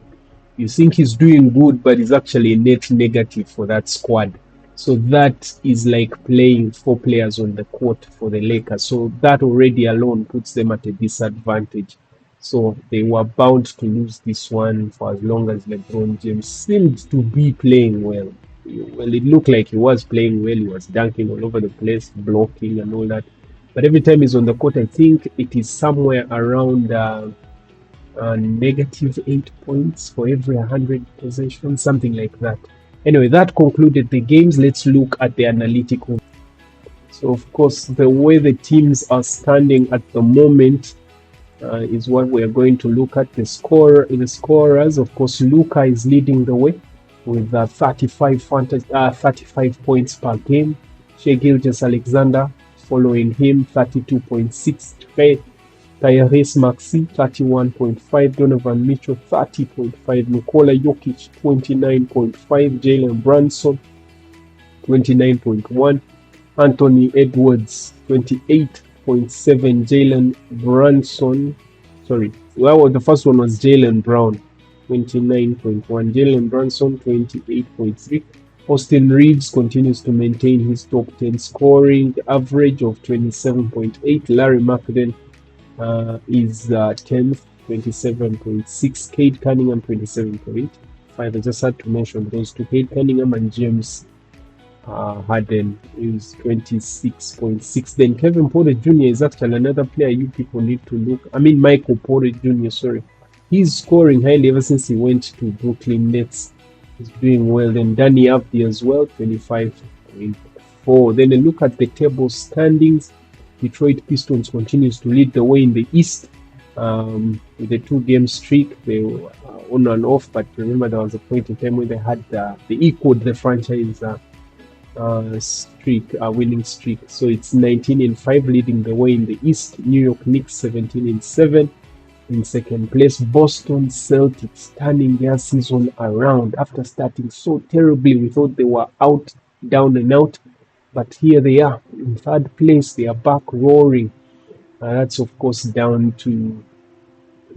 You think he's doing good, but he's actually a net negative for that squad. So that is like playing 4 players on the court for the Lakers. So that already alone puts them at a disadvantage. So they were bound to lose this one for as long as LeBron James seemed to be playing well. Well, it looked like he was playing well. He was dunking all over the place, blocking and all that. But every time he's on the court, I think it is somewhere around negative 8 points for every 100 possessions, something like that. Anyway, that concluded the games. Let's look at the analytical. So, of course, the way the teams are standing at the moment is what we are going to look at. The scorers, of course, Luka is leading the way with 35 points per game. Shai Gilgeous-Alexander following him, 32.6. Tyrese Maxey, 31.5. Donovan Mitchell, 30.5. NIKOLA JOKIC, 29.5. Jalen Brunson, 29.1. Anthony Edwards, 28.7. Jalen Brunson, the first one was Jalen Brown, 29.1. Jalen Brunson, 28.3. Austin Reeves continues to maintain his top 10 scoring average of 27.8. Larry Markkanen is 10th, 27.6. Cade Cunningham, 27.8. I just had to mention those two. Cade Cunningham and James Harden is 26.6. Then Kevin Porter Jr. is actually another player you people need to look. Michael Porter Jr., sorry. He's scoring highly ever since he went to Brooklyn Nets. He's doing well. Then Danny Avdi as well, 25.4. Then a look at the table standings. Detroit Pistons continues to lead the way in the East with a 2-game streak. They were on and off, but remember there was a point in time when they equaled the franchise winning streak. So it's 19-5 leading the way in the East. New York Knicks 17-7 in second place. Boston Celtics turning their season around after starting so terribly. We thought they were out, down and out. But here they are in third place. They are back roaring. That's, of course, down to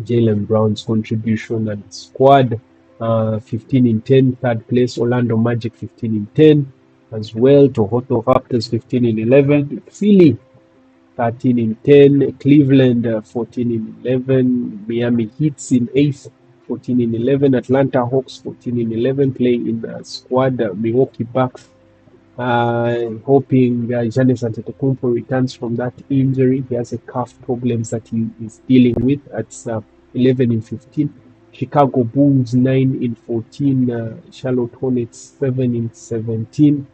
Jaylen Brown's contribution and squad. 15-10, third place. Orlando Magic 15-10 as well. Toronto Raptors 15-11. Philly 13-10. Cleveland 14-11. Miami Heats in 8th, 14-11. Atlanta Hawks 14-11, playing in the squad. Milwaukee Bucks. Hoping Giannis Antetokounmpo returns from that injury. He has a calf problems that he is dealing with. That's 11-15. Chicago Bulls 9-14. Charlotte Hornets 7-17.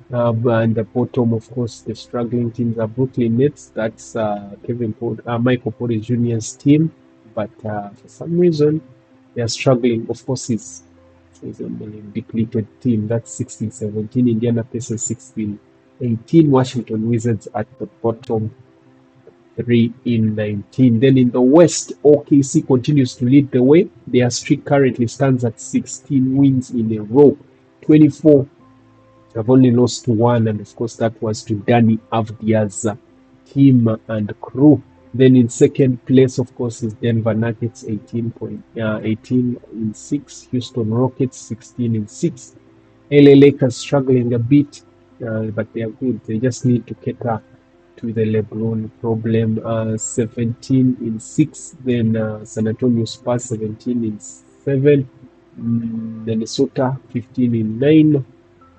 And the bottom, of course, the struggling teams are Brooklyn Nets. That's Michael Porter Jr.'s team. But for some reason, they are struggling. Of course, it's a depleted team. That's 16-17. Indiana Pacers 16-18. Washington Wizards at the bottom 3 in 19. Then in the West, OKC continues to lead the way. Their streak currently stands at 16 wins in a row. 24 have only lost one, and of course that was to Danny Avdia's team and crew. Then in second place, of course, is Denver Nuggets, 18 in 6. Houston Rockets, 16 in 6. LA Lakers struggling a bit, but they are good. They just need to cater to the LeBron problem. 17 in 6. Then San Antonio Spurs, 17 in 7. Minnesota, 15 in 9.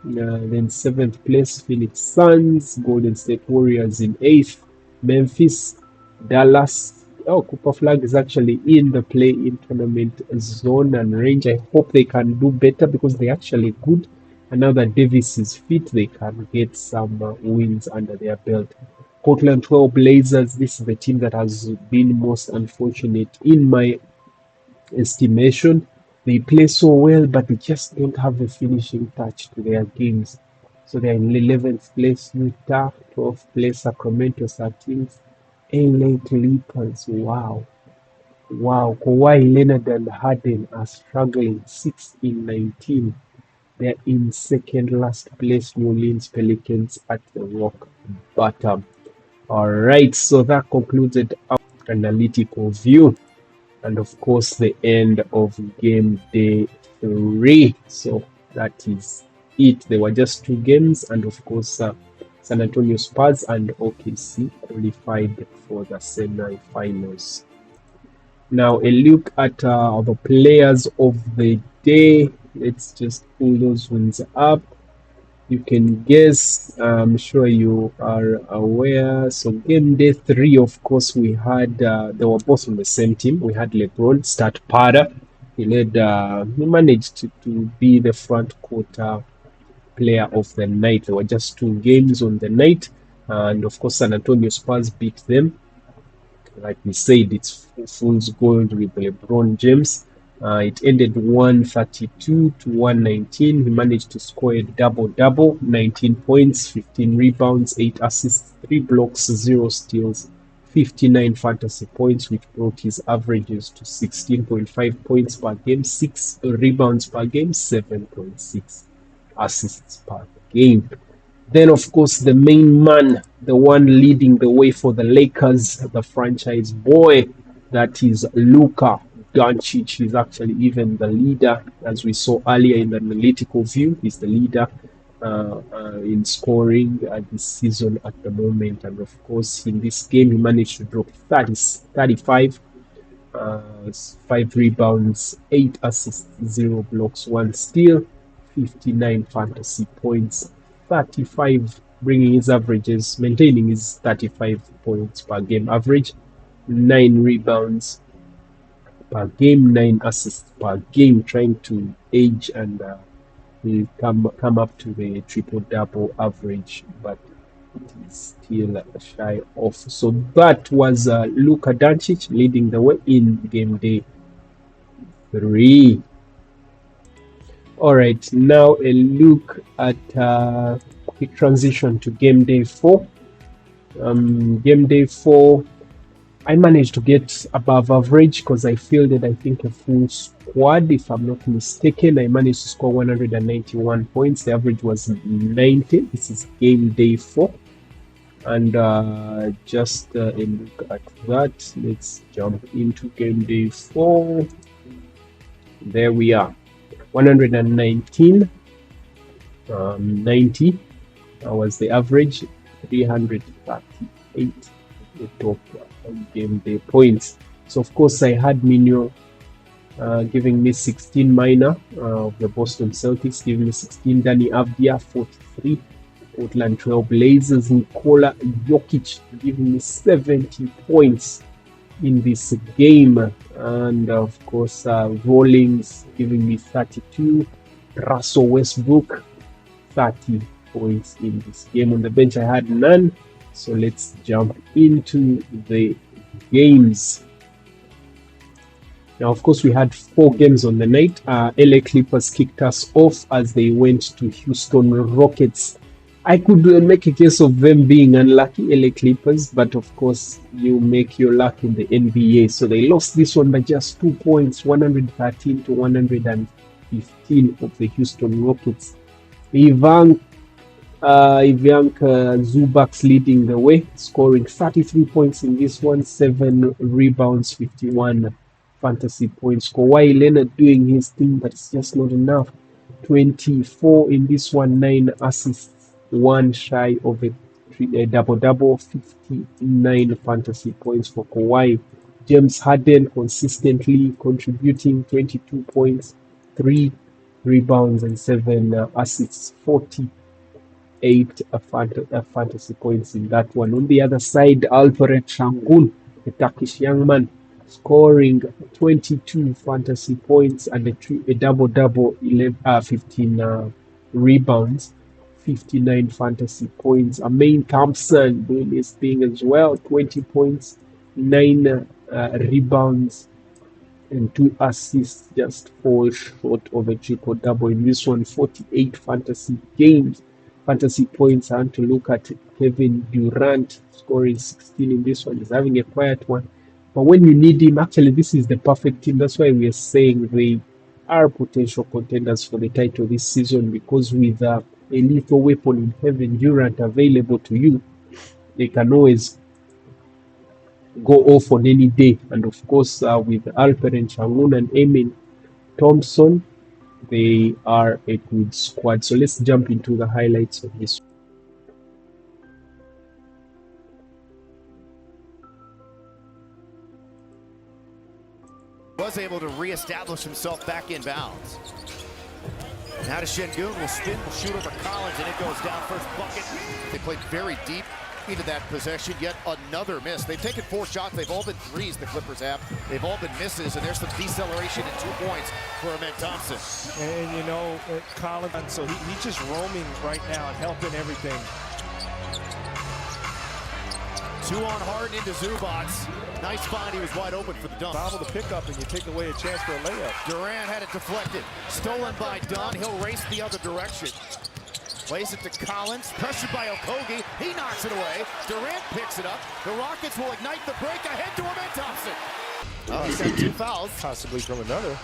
Then 7th place, Phoenix Suns. Golden State Warriors in 8th. Memphis, Dallas. Oh, Cooper Flag is actually in the play-in tournament zone and range. I hope they can do better because they're actually good. And now that Davis is fit, they can get some wins under their belt. Portland Trail Blazers, this is the team that has been most unfortunate in my estimation. They play so well, but they just don't have a finishing touch to their games. So they're in 11th place, Utah, 12th place, Sacramento, 13th, LA Clippers. Wow. Kawhi Leonard and Harden are struggling, 6 in 19. They're in second last place, New Orleans Pelicans at the rock bottom. Alright, so that concluded our analytical view. And of course, the end of game day 3. So that is it. There were just 2 games, and of course, San Antonio Spurs and OKC qualified for the semi-finals. Now, a look at the players of the day. Let's just pull those ones up. You can guess. I'm sure you are aware. So game day 3, of course, we had they were both on the same team. We had LeBron start Pada. He managed to be the front quarter player of the night. There were just 2 games on the night, and of course San Antonio Spurs beat them. Like we said, it's fool's gold with LeBron James. It ended 132 to 119. He managed to score a double-double, 19 points, 15 rebounds, 8 assists, 3 blocks, 0 steals, 59 fantasy points, which brought his averages to 16.5 points per game, 6 rebounds per game, 7.6 assists per game. Then, of course, the main man, the one leading the way for the Lakers, the franchise boy, that is Luka Doncic. Is actually even the leader, as we saw earlier in the analytical view. He's the leader in scoring this season at the moment. And of course, in this game, he managed to drop 35, 5 rebounds, 8 assists, 0 blocks, 1 steal, 59 fantasy points, 35, bringing his averages, maintaining his 35 points per game average, 9 rebounds per game, 9 assists per game, trying to edge and come up to the triple-double average, but it is still shy off. So that was Luka Doncic leading the way in game day 3. Alright, now a look at quick transition to game day 4. Game day 4, I managed to get above average because I fielded, I think, a full squad. If I'm not mistaken, I managed to score 191 points. The average was 90. This is game day 4. And just a look at that. Let's jump into game day 4. There we are. 119. 90 was the average. 338 the top game day points. So of course I had Minio giving me 16 minor of the Boston Celtics, giving me 16. Danny Avdia 43. Portland Trail Blazers NIKOLA JOKIC giving me 70 points in this game, and of course Rawlings giving me 32. Russell Westbrook 30 points in this game. On the bench I had none. So let's jump into the games. Now, of course, we had 4 games on the night. LA Clippers kicked us off as they went to Houston Rockets I could make a case of them being unlucky, LA Clippers, but of course you make your luck in the NBA. So they lost this one by just 2 points, 113 to 115 of the Houston Rockets. Ivanka Zubac's leading the way, scoring 33 points in this one, 7 rebounds, 51 fantasy points. Kawhi Leonard doing his thing, but it's just not enough. 24 in this one, 9 assists, 1 shy of a double-double, 59 fantasy points for Kawhi. James Harden consistently contributing 22 points, 3 rebounds and 7 assists, 48 fantasy points in that one. On the other side, Alperen Şengün, the Turkish young man, scoring 22 fantasy points and a double-double, 15 rebounds, 59 fantasy points. Amin Thompson doing his thing as well, 20 points, 9 rebounds and 2 assists, just fall short of a triple-double in this one. 48 fantasy points. I want to look at Kevin Durant scoring 16 in this one. He's having a quiet one, but when you need him, actually this is the perfect team. That's why we are saying they are potential contenders for the title this season, because with a lethal weapon in Kevin Durant available to you, they can always go off on any day. And of course, with Alperen Şengün and Amin Thompson, they are a good squad. So let's jump into the highlights of this. Was able to reestablish himself back in bounds. Now to Şengün, will spin, will shoot over Collins, and it goes down. First bucket. They played very deep into that possession. Yet another miss. They've taken 4 shots. They've all been threes, the Clippers have. They've all been misses, and there's some deceleration at 2 points for Amin Thompson. And, you know, Collins, so he's just roaming right now and helping everything. 2 on Harden into Zubac. Nice find. He was wide open for the dunk. Foul the pickup, and you take away a chance for a layup. Durant had it deflected. Stolen by Dunn. He'll race the other direction. Plays it to Collins. Pressured by Okogie. He knocks it away. Durant picks it up. The Rockets will ignite the break. Ahead to Amin Thompson. Oh, he's got 2 fouls. Possibly from another.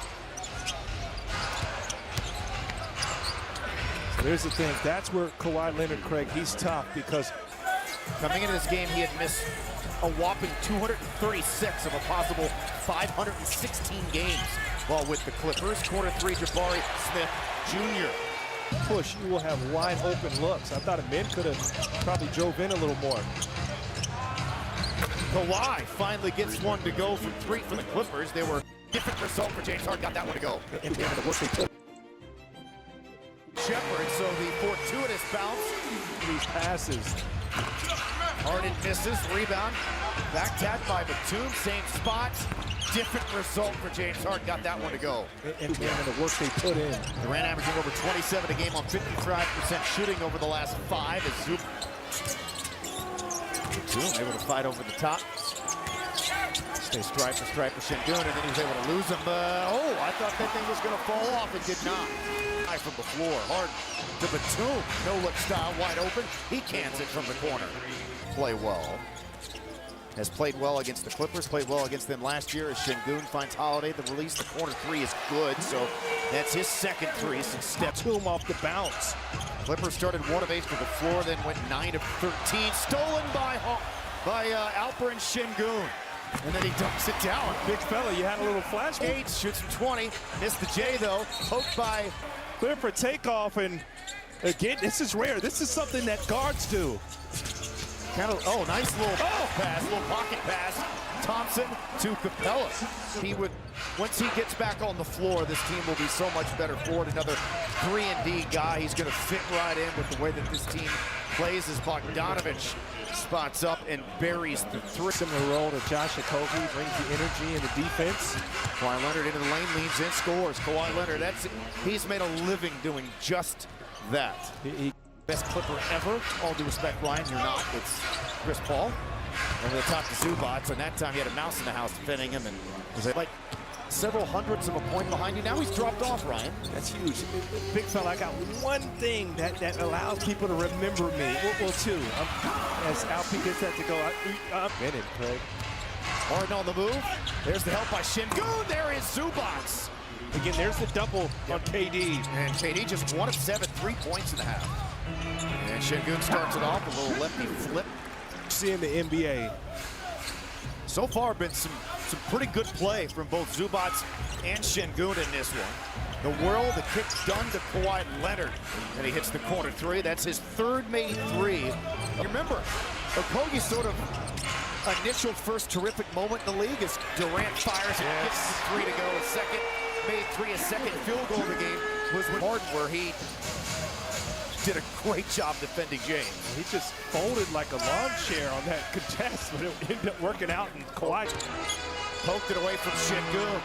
So here's the thing. That's where Kawhi Leonard, Craig, he's tough, because coming into this game, he had missed a whopping 236 of a possible 516 games while with the Clippers. Quarter 3, Jabari Smith Jr. push, you will have wide open looks. I thought Amin could have probably drove in a little more. Kawhi finally gets one to go from 3 for the Clippers. They were different result for James Harden. Got that one to go. Shepard, so the fortuitous bounce. These passes. Harden misses, rebound. Back tapped by Batum, same spot. Different result for James Harden. Got that one to go. And the work they put in. Durant averaging over 27 a game on 55% shooting over the last 5 as Batum able to fight over the top. Stay stripe for Şengün, and then he was able to lose him. I thought that thing was going to fall off. It did not. High from the floor. Harden to Batum. No-look style, wide open. He cans it from the corner. Play well. Has played well against the Clippers, played well against them last year as Şengün finds Holiday. The release, the corner 3 is good, so that's his second 3 since step 2 off the bounce. Clippers started 1 of 8 for the floor, then went 9 of 13. Stolen by Alperen Şengün. And then he dumps it down. Big fella, you had a little flash. Gates shoots from 20. Missed the J, though. Poked by... Clear for takeoff, and again, this is rare. This is something that guards do. Nice little pass, little pocket pass. Thompson to Capella. Once he gets back on the floor, this team will be so much better for it. Another 3-and-D guy. He's going to fit right in with the way that this team plays as Bogdanovich spots up and buries the 3. Similar role to Josh Okogie, brings the energy and the defense. Kawhi Leonard into the lane, leans in, scores. Kawhi Leonard, he's made a living doing just that. Best Clipper ever. All due respect, Ryan, you're not. It's Chris Paul over the top to Zubac, and that time he had a mouse in the house defending him, and was like several hundredths of a point behind you. Now he's dropped off, Ryan. That's huge. Big fella, I got one thing that allows people to remember me. Well, two. As Alpi gets that to go, I'm in it, Craig. Harden on the move. There's the help by Şengün. There is Zubac. Again, there's the double on KD. And KD just 1 of 7, 3 points in the half. And Şengün starts it off, a little lefty flip. Seeing the NBA. So far, been some pretty good play from both Zubac and Şengün in this one. The whirl, the kick done to Kawhi Leonard. And he hits the corner three. That's his third made three. Remember, Okogie's sort of initial first terrific moment in the league as Durant fires and gets the three to go. A second made three, a second field goal of the game was with Harden, where he did a great job defending James. He just folded like a lawn chair on that contest, but it ended up working out, and Kawhi poked it away from Şengün.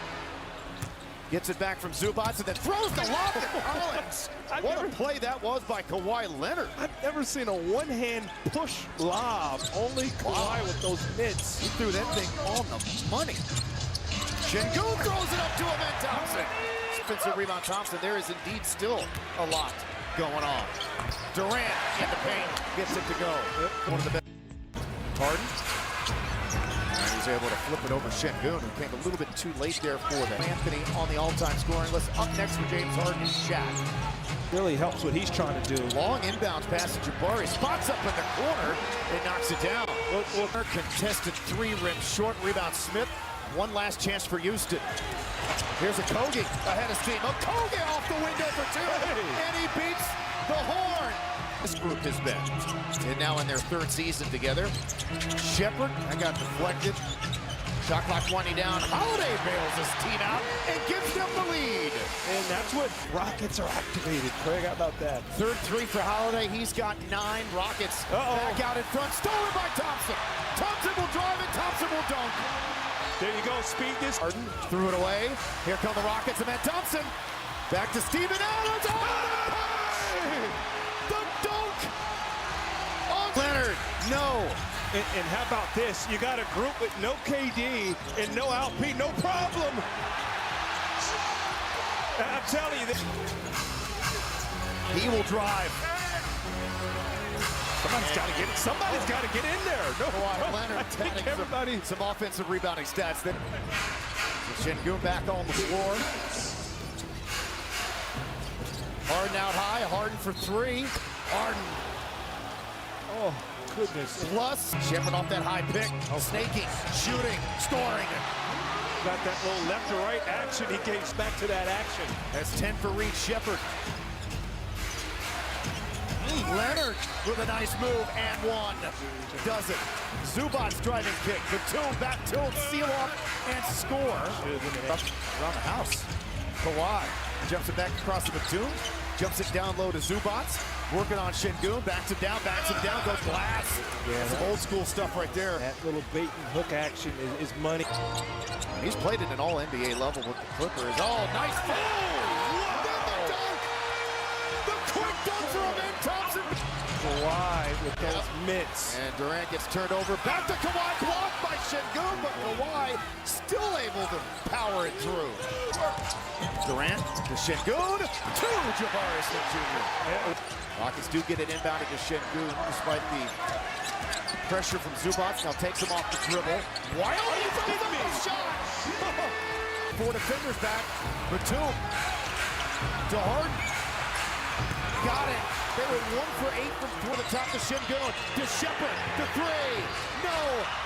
Gets it back from Zubac and then throws the lob to Collins. What a play that was by Kawhi Leonard. I've never seen a one-hand push lob. Only Kawhi with those mitts. He threw that thing on the money. Şengün throws it up to him and Thompson. Defensive rebound Thompson. There is indeed still a lot going on. Durant in the paint gets it to go. One of the best. Harden. And he's able to flip it over Şengün, who came a little bit too late there for them. Anthony on the all-time scoring list. Up next for James Harden is Shaq. Really helps what he's trying to do. Long inbounds pass to Jabari. Spots up in the corner and knocks it down. Contested three rim short. Rebound Smith. One last chance for Houston. Here's Okogie ahead of steam. Okogie off the window for two. And he beats the horn. This group has been. And now in their third season together. Shepherd, that got deflected. Shot clock winding down. Holiday bails his team out and gives them the lead. And that's what Rockets are activated. Craig, how about that? Third three for Holiday. He's got 9. Rockets back out in front. Stolen by Thompson. Thompson will drive and Thompson will dunk. There you go, speed this. Harden threw it away. Here come the Rockets and Matt Thompson. Back to Steven Adams. The dunk on Leonard. No. And how about this? You got a group with no KD and no LP, no problem. I'm telling you this. He will drive. Somebody's got to get in there. No, Leonard, I think everybody. Some offensive rebounding stats. Then Şengün back on the floor. Harden out high. Harden for three. Harden. Oh, goodness. Plus, Shepherd off that high pick. Snaking, shooting, scoring. Got that little left to right action. He gets back to that action. That's 10 for Reed Shepherd. Leonard with a nice move and one. Does it. Zubac's driving kick. Batum back tilt, seal off, and score. Around the house. Kawhi jumps it back across the Batum. Jumps it down low to Zubac. Working on Şengün. Backs him down, goes glass. Yeah, some old school stuff right there. That little bait and hook action is money. And he's played at an all-NBA level with the Clippers. Oh, nice. Kawhi with those mitts. And Durant gets turned over. Back to Kawhi. Blocked by Şengün, but Kawhi still able to power it through. Durant to Şengün. To Jabari Smith Jr. Rockets do get it inbounded to Şengün despite the pressure from Zubac. Now takes him off the dribble. Why are you from the shot? 4 defenders back. Batum to Harden. Got it. They were 1 for 8 from toward the top to Şengün. To Shepherd. To 3. No.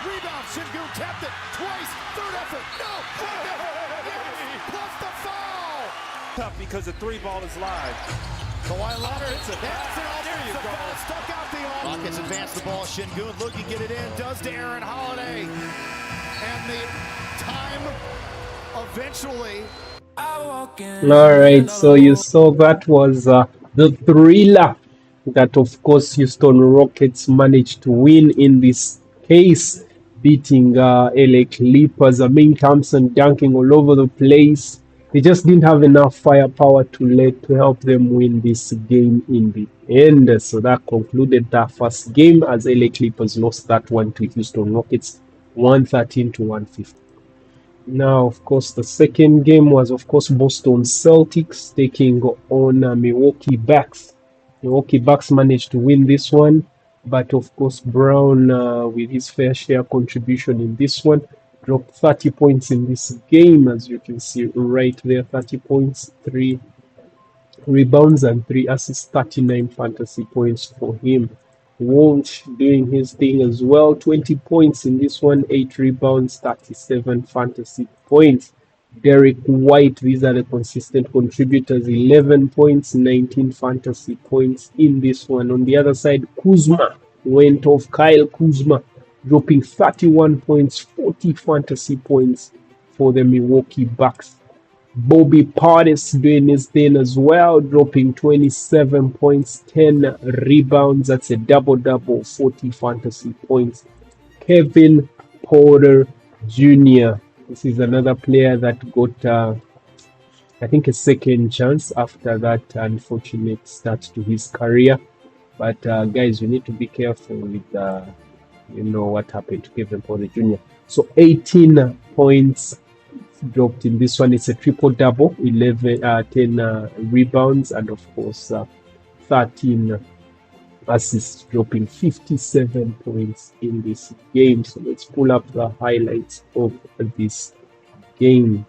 Rebound. Şengün tapped it twice. Third effort. No. Fourth effort. Yes. Plus the foul. Tough because the 3 ball is live. Kawhi Leonard. That's an There you go. Stuck out the arm. Rockets advance the ball. Şengün looking get it in. Does to Aaron Holiday. And the time eventually. All right, so you saw that was the thriller that, of course, Houston Rockets managed to win in this case, beating LA Clippers. Amin Thompson dunking all over the place. They just didn't have enough firepower to help them win this game in the end. So that concluded that first game as LA Clippers lost that one to Houston Rockets, 113 to 150. Now, of course, the second game was, of course, Boston Celtics taking on Milwaukee Bucks. Milwaukee Bucks managed to win this one, but of course, Brown, with his fair share contribution in this one, dropped 30 points in this game, as you can see right there. 30 points, 3 rebounds, and 3 assists, 39 fantasy points for him. Walsh doing his thing as well. 20 points in this one, 8 rebounds, 37 fantasy points. Derek White, these are the consistent contributors. 11 points, 19 fantasy points in this one. On the other side, Kuzma went off. Kyle Kuzma dropping 31 points, 40 fantasy points for the Milwaukee Bucks. Bobby Portis doing his thing as well, dropping 27 points, 10 rebounds. That's a double-double, 40 fantasy points. Kevin Porter Jr. This is another player that got, I think, a second chance after that unfortunate start to his career. But guys, you need to be careful with, what happened to Kevin Porter Jr. So 18 points dropped in this one. It's a triple-double, 10 rebounds, and of course 13 assists, dropping 57 points in this game. So let's pull up the highlights of this game.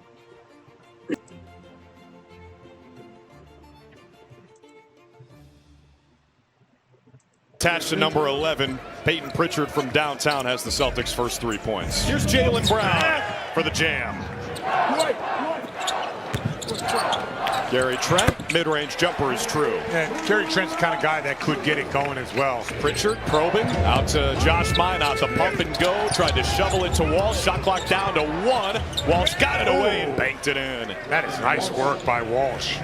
Attached to number 11, Peyton Pritchard from downtown has the Celtics' first 3 points. Here's Jaylen Brown for the jam. Gary Trent, mid-range jumper is true. And Gary Trent's the kind of guy that could get it going as well. Pritchard probing out to Josh Minot, the pump and go, tried to shovel it to Walsh. Shot clock down to 1. Walsh got it away and banked it in. That is nice work by Walsh.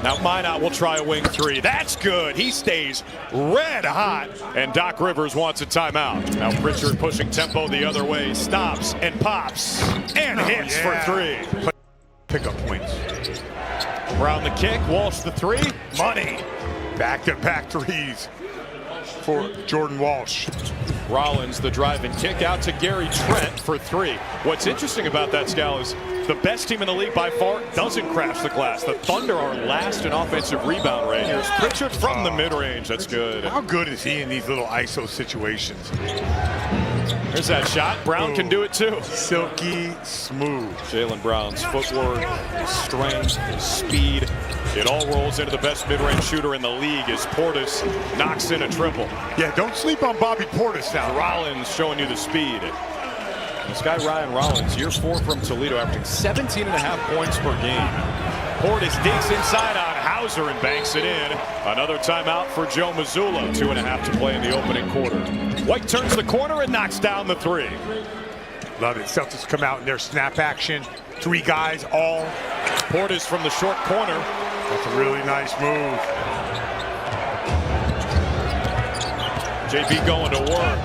Now Minot will try a wing 3. That's good. He stays red hot, and Doc Rivers wants a timeout. Now Pritchard pushing tempo the other way, stops and pops and hits for 3. Pickup points. Brown the kick, Walsh the 3. Money. Back-to-back threes for Jordan Walsh. Rollins the drive and kick out to Gary Trent for 3. What's interesting about that, Scal, is the best team in the league by far doesn't crash the glass. The Thunder are last in offensive rebound rate. Here's Pritchard from the mid-range. That's good. How good is he in these little ISO situations? There's that shot. Brown can do it too. Silky smooth. Jaylen Brown's footwork, strength, speed. It all rolls into the best mid-range shooter in the league as Portis knocks in a triple. Yeah, don't sleep on Bobby Portis now. Rollins showing you the speed. This guy Ryan Rollins, year 4 from Toledo, averaging 17.5 points per game. Portis digs inside on Hauser and banks it in. Another timeout for Joe Mazzulla. 2.5 to play in the opening quarter. White turns the corner and knocks down the 3. Love it. Celtics come out in their snap action. 3 guys all. Portis from the short corner. That's a really nice move. JB going to work.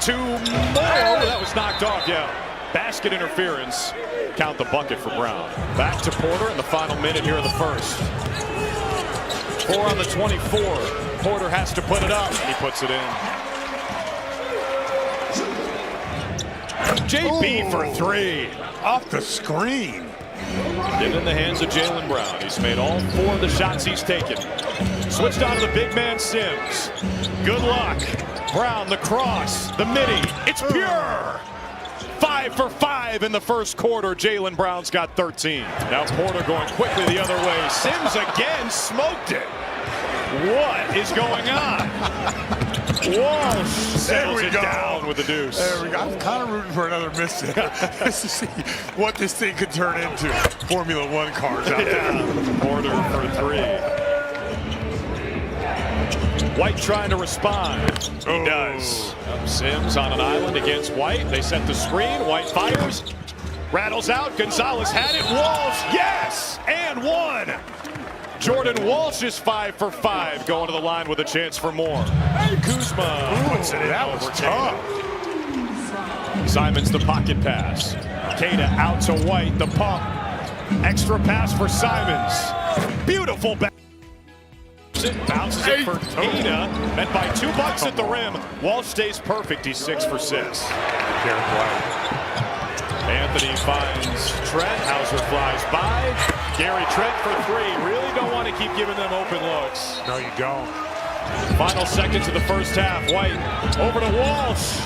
2 more. That was knocked off, yeah. Basket interference. Count the bucket for Brown. Back to Porter in the final minute here of the first. 4 on the 24. Porter has to put it up. He puts it in. JB for 3. Off the screen. Get in the hands of Jaylen Brown. He's made all 4 of the shots he's taken. Switched on to the big man Sims. Good luck. Brown, the cross, the midi. It's pure. 5 for 5 in the first quarter. Jaylen Brown's got 13. Now Porter going quickly the other way. Sims again smoked it. What is going on? Walsh settles it down with the deuce. There we go. I'm kind of rooting for another miss just to see what this thing could turn into. Formula 1 cars out there. Porter for 3. White trying to respond. He does. Sims on an island against White. They set the screen. White fires. Rattles out. Gonzalez had it. Walsh. Yes! And 1. Jordan Walsh is 5 for 5. Going to the line with a chance for more. Kuzma puts it in. That was tough. Simons the pocket pass. Kata out to White. The pump. Extra pass for Simons. Beautiful back. Bounces it for Kata, and by 2 bucks at the rim, Walsh stays perfect. He's 6 for 6. Anthony finds Trent. Hauser flies by. Gary Trent for three. Really don't want to keep giving them open looks. No, you don't. Final seconds of the first half. White over to Walsh.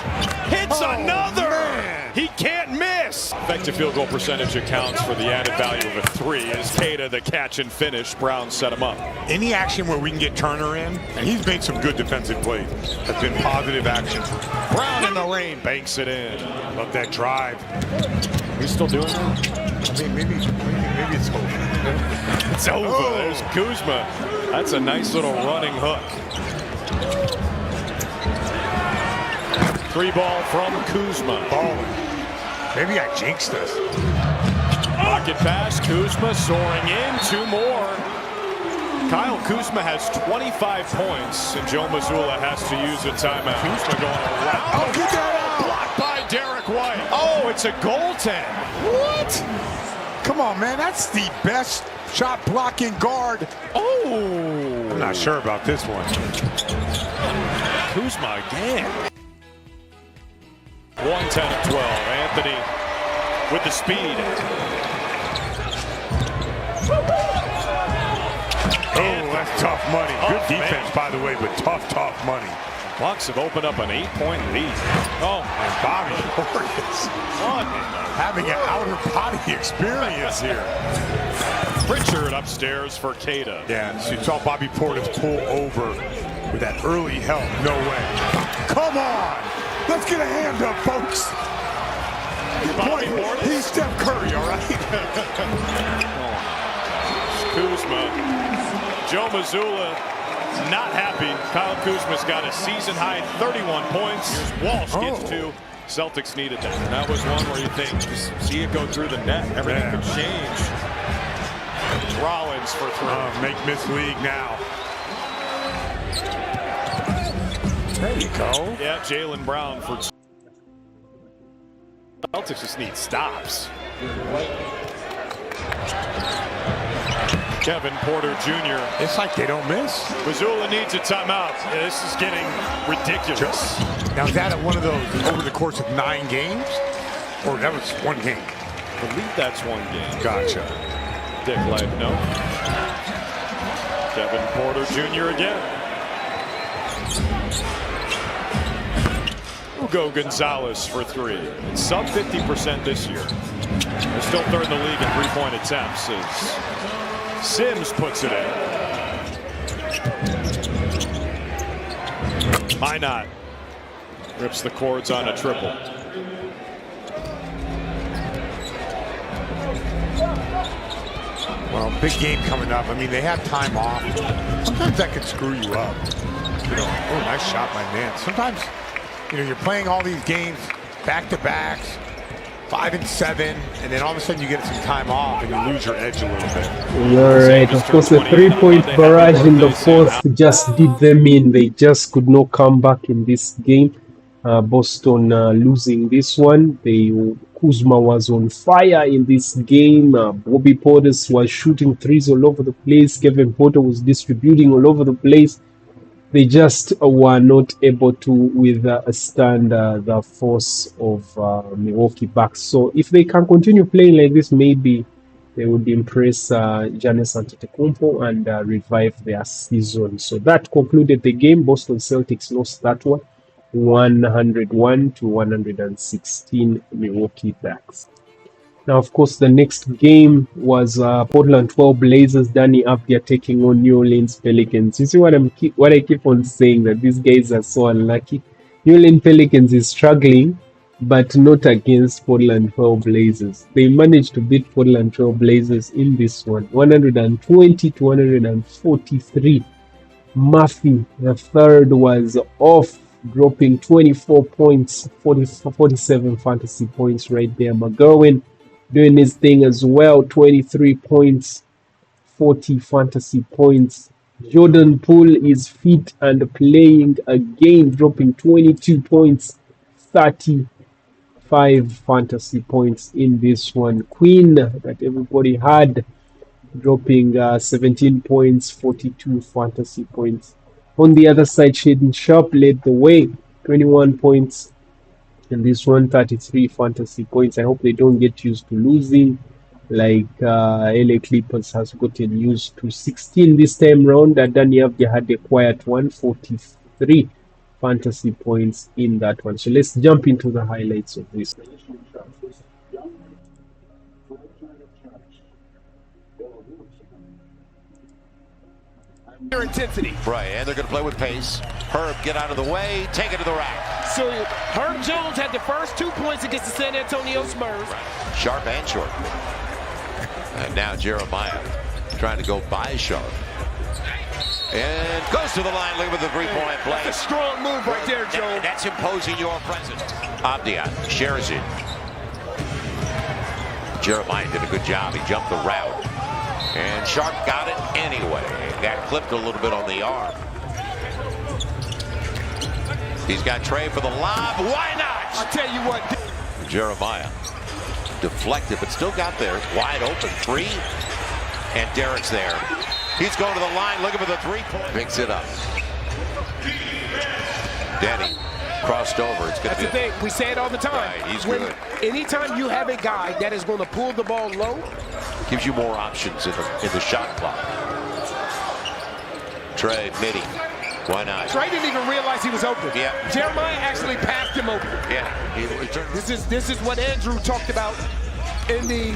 Hits another. Man. He can't miss. Effective field goal percentage accounts for the added value of a three. As Keita the catch and finish. Brown set him up. Any action where we can get Turner in, and he's made some good defensive plays, has been positive action. Brown in the rain banks it in. Love that drive. He's still doing that? I mean, maybe it's over. It's over. Oh. There's Kuzma. That's a nice little running hook. Three ball from Kuzma. Balling. Maybe I jinxed us. Pocket pass. Kuzma soaring in. Two more. Kyle Kuzma has 25 points, and Joe Mazzulla has to use a timeout. Kuzma going around. Oh, get that out. Blocked by Derek White. Oh, it's a goaltend. What? Come on, man. That's the best shot blocking guard. Oh. I'm not sure about this one. Kuzma again. 1:10-12. Anthony with the speed. Oh, that's tough money. Oh, Good defense, man. by the way, but tough money. Bucks have opened up an 8-point lead. Oh, And Bobby Portis having an outer body experience here. Pritchard upstairs for Keita. Yeah, so you saw Bobby Portis pull over with that early help. No way. Come on. Let's get a hand up, folks. Bobby Portis? He's Steph Curry, all right? Kuzma. Joe Mazzulla not happy. Kyle Kuzma's got a season-high 31 points. Here's Walsh gets two. Celtics needed that. And that was one where you think, just see it go through the net. Everything could change. Rollins for three. Make Miss League now. There you go. Yeah, Jaylen Brown for Celtics just need stops. Kevin Porter Jr. It's like they don't miss. Mazzulla needs a timeout. Yeah, this is getting ridiculous. Now, is that one of those over the course of 9 games? Or that was one game? I believe that's one game. Gotcha. Dick Light, no. Kevin Porter Jr. again. Hugo Gonzalez for three. It's sub 50% this year. They're still third in the league in three-point attempts as Sims puts it in. Why not? Rips the cords on a triple. Well, big game coming up. I mean, they have time off. Sometimes that can screw you up. You know, oh, nice shot, my man. Sometimes, you know, you're playing all these games back-to-backs, 5 and 7, and then all of a sudden you get some time off and you lose your edge a little bit. You're right. Of course, the three-point barrage in the fourth just did them in. They just could not come back in this game. Boston losing this one. Kuzma was on fire in this game. Bobby Portis was shooting threes all over the place. Kevin Porter was distributing all over the place. They just were not able to withstand the force of Milwaukee Bucks. So if they can continue playing like this, maybe they would impress Giannis Antetokounmpo and revive their season. So that concluded the game. Boston Celtics lost that one, 101-116 Milwaukee Bucks. Now, of course, the next game was Portland 12 Blazers, Danny Avdia taking on New Orleans Pelicans. You see what I keep on saying, that these guys are so unlucky. New Orleans Pelicans is struggling, but not against Portland 12 Blazers. They managed to beat Portland 12 Blazers in this one, 120-143. Murphy, the third, was off, dropping 24 points, 47 fantasy points right there. McGowan doing his thing as well, 23 points, 40 fantasy points. Jordan Poole is fit and playing again, dropping 22 points, 35 fantasy points in this one. Queen, that everybody had, dropping 17 points, 42 fantasy points. On the other side, Shaden Sharp led the way, 21 points And this 133 fantasy points, I hope they don't get used to losing like LA Clippers has gotten used to 16 this time round. And then they had a quiet 143 fantasy points in that one. So let's jump into the highlights of this. Intensity. Right, and they're going to play with pace. Herb, get out of the way, take it to the rack. So Herb Jones had the first 2 points against the San Antonio Spurs. Right. Sharp and short. And now Jeremiah trying to go by Sharp. And goes to the line, leaving with the three-point play. That's a strong move right there, Joe. That's imposing your presence. Abdia shares it. Jeremiah did a good job. He jumped the route. And Sharp got it anyway. Got clipped a little bit on the arm. He's got Trey for the lob. Why not? I'll tell you what. Jeremiah deflected, but still got there. Wide open three. And Derek's there. He's going to the line, looking for the three-point. Picks it up. Denny crossed over. It's That's the thing. We say it all the time. Right, he's good. Anytime you have a guy that is going to pull the ball low, gives you more options in the shot clock. Trey, midi. Why not? Trey didn't even realize he was open. Yeah. Jeremiah actually passed him open. Yeah. This is what Andrew talked about in the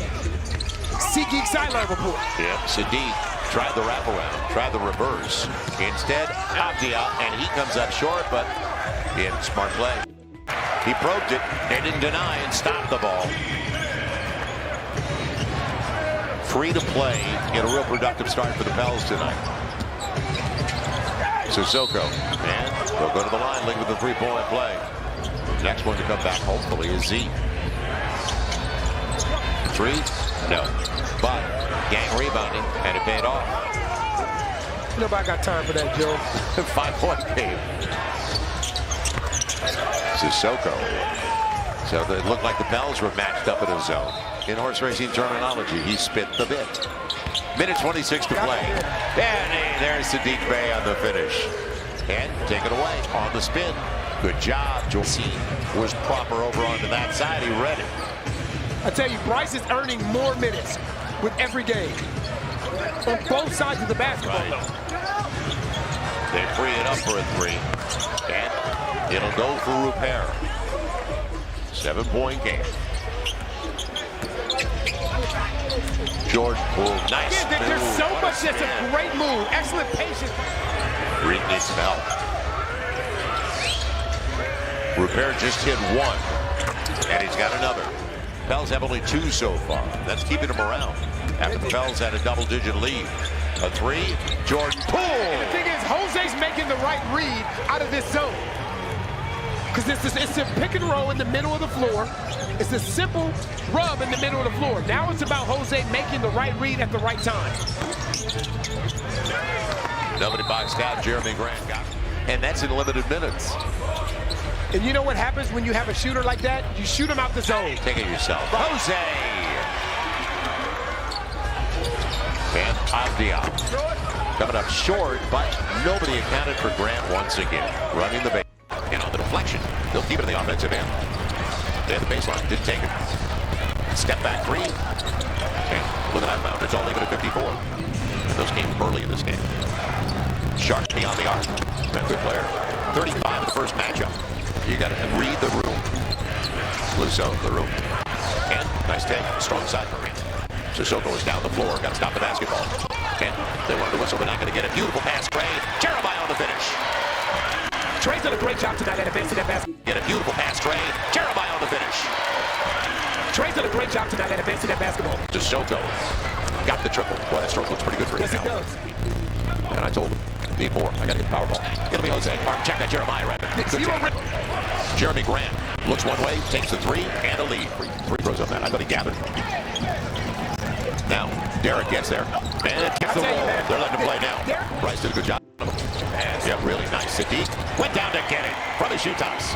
SeatGeek sideline report. Yeah. Sadiq tried the wraparound, tried the reverse. Instead, Abdia, and he comes up short, but he had a smart play. He probed it, and didn't deny and stopped the ball. Free to play, get a real productive start for the Pels tonight. Sissoko, and they'll go to the line, link with the three-point play. Next one to come back, hopefully, is Z. Three? No. But gang rebounding, and it paid off. Nobody got time for that, Joe. 5-point game. Sissoko. So it looked like the Pels were matched up in a zone. In horse racing terminology, he spit the bit. Minute 26 to play. And there's Sadiq Bey on the finish. And take it away on the spin. Good job. Jokić was proper over onto that side. He read it. I tell you, Bryce is earning more minutes with every game. On both sides of the basketball. Right. They free it up for a three. And it'll go for repair. 7-point game. Jordan Poole, nice. Yeah, there's so much that's a great move. Excellent patience. Reed needs some help. Repair just hit one. And he's got another. Pels have only 2 so far. That's keeping him around. After the Pels had a double-digit lead. A three, Jordan Poole. And the thing is, Jose's making the right read out of this zone. Because it's a pick and roll in the middle of the floor. It's a simple rub in the middle of the floor. Now it's about Jose making the right read at the right time. Nobody boxed out. Jeremy Grant got it. And that's in limited minutes. And you know what happens when you have a shooter like that? You shoot him out the zone. Take it yourself. Jose! And Abdia coming up short, but nobody accounted for Grant once again. Running the base. And on the deflection, they'll keep it in the offensive end. They had the baseline, didn't take it. Step back three. And look at that mound, it's only at 54. And those came early in this game. Sharp beyond the arc. Good player. 35 in the first matchup. You got to read the room. Blue zone, the room. And nice take, strong side for him. Sissoko is down the floor, got to stop the basketball. And they want to whistle, they're not going to get it. Beautiful pass, Trey. Jeremiah on the finish. Trey's done a great job tonight at advancing that basketball. Get a beautiful pass, Trey. Jeremiah on the finish. Trey's done a great job tonight at advancing that basketball. Sissoko got the triple. Boy, that stroke looks pretty good for him now. Yes, it does. And I told him, need more. I got to get the power ball. Gonna be Jose. Mark, check that Jeremiah right there. Good check. Jeremy Grant looks one way, takes the three, and a lead. Free throws on that. I thought he gathered. Now, Derek gets there. And kicks the ball. They're letting him play now. Bryce did a good job. Yeah, really nice. Sadiq went down to get it from the shoe tops.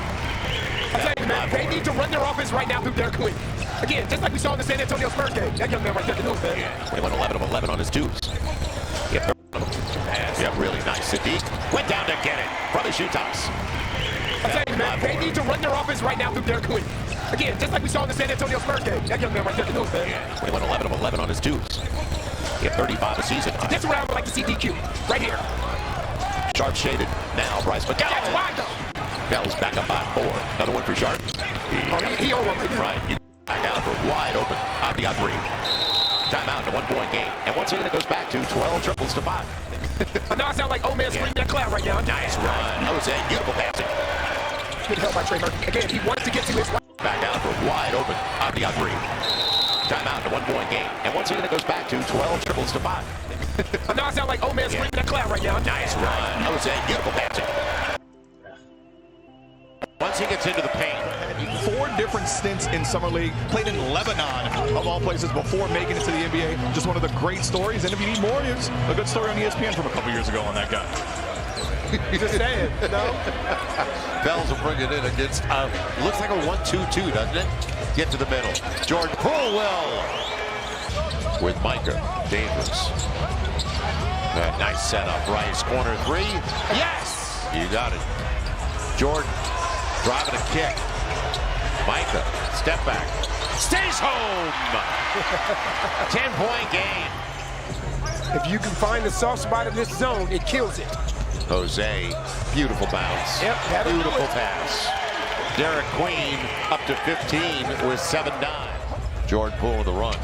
I tell you, man, they need to run their offense right now through Derek Quinn. Again, just like we saw in the San Antonio Spurs game. That young man right there can do it, man. Yeah, he went 11 of 11 on his twos. Yeah, really nice. Sadiq went down to get it from the shoe tops. things, man. They need to run their offense right now through Derek Queen. Again, just like we saw in the San Antonio Spurs game. That young man right there can do it, man. Yeah, 21, 11 of 11 on his twos. He had 35 a season. This round, I like to see DQ. Right here. Sharp shaded. Now Bryce McGowan. That's wide, though. Bell's back up by 4. Another one for Sharp. He over. Right. Back out for wide open. Abdi on 3. Timeout to 1-point game. And once again, it goes back to 12 triples to 5. Now I sound like old man screaming that cloud right now. Nice run. Jose, beautiful passing. Good help by Trey Murphy. Again, he wants to get to his right. Back out for wide open. Abdi on 3. Timeout to 1-point game. And once again, it goes back to 12 triples to 5. Now I sound like old man screaming that cloud right now. Nice run. Jose, beautiful passing. Once he gets into the paint. 4 different stints in Summer League, played in Lebanon, of all places, before making it to the NBA. Just one of the great stories. And if you need more, here's a good story on ESPN from a couple years ago on that guy. Just saying, no? Bells will bring it in against, looks like a 1-2-2, doesn't it? Get to the middle. Jordan Poole well with Micah. Dangerous. Nice setup. Rice, corner 3. Yes! You got it. Jordan driving a kick. Micah, step back. Stays home! 10-point game. If you can find the soft spot in this zone, it kills it. Jose, beautiful bounce. Yep, beautiful pass. Derek Queen up to 15 with 7 dimes. Jordan Poole with the run.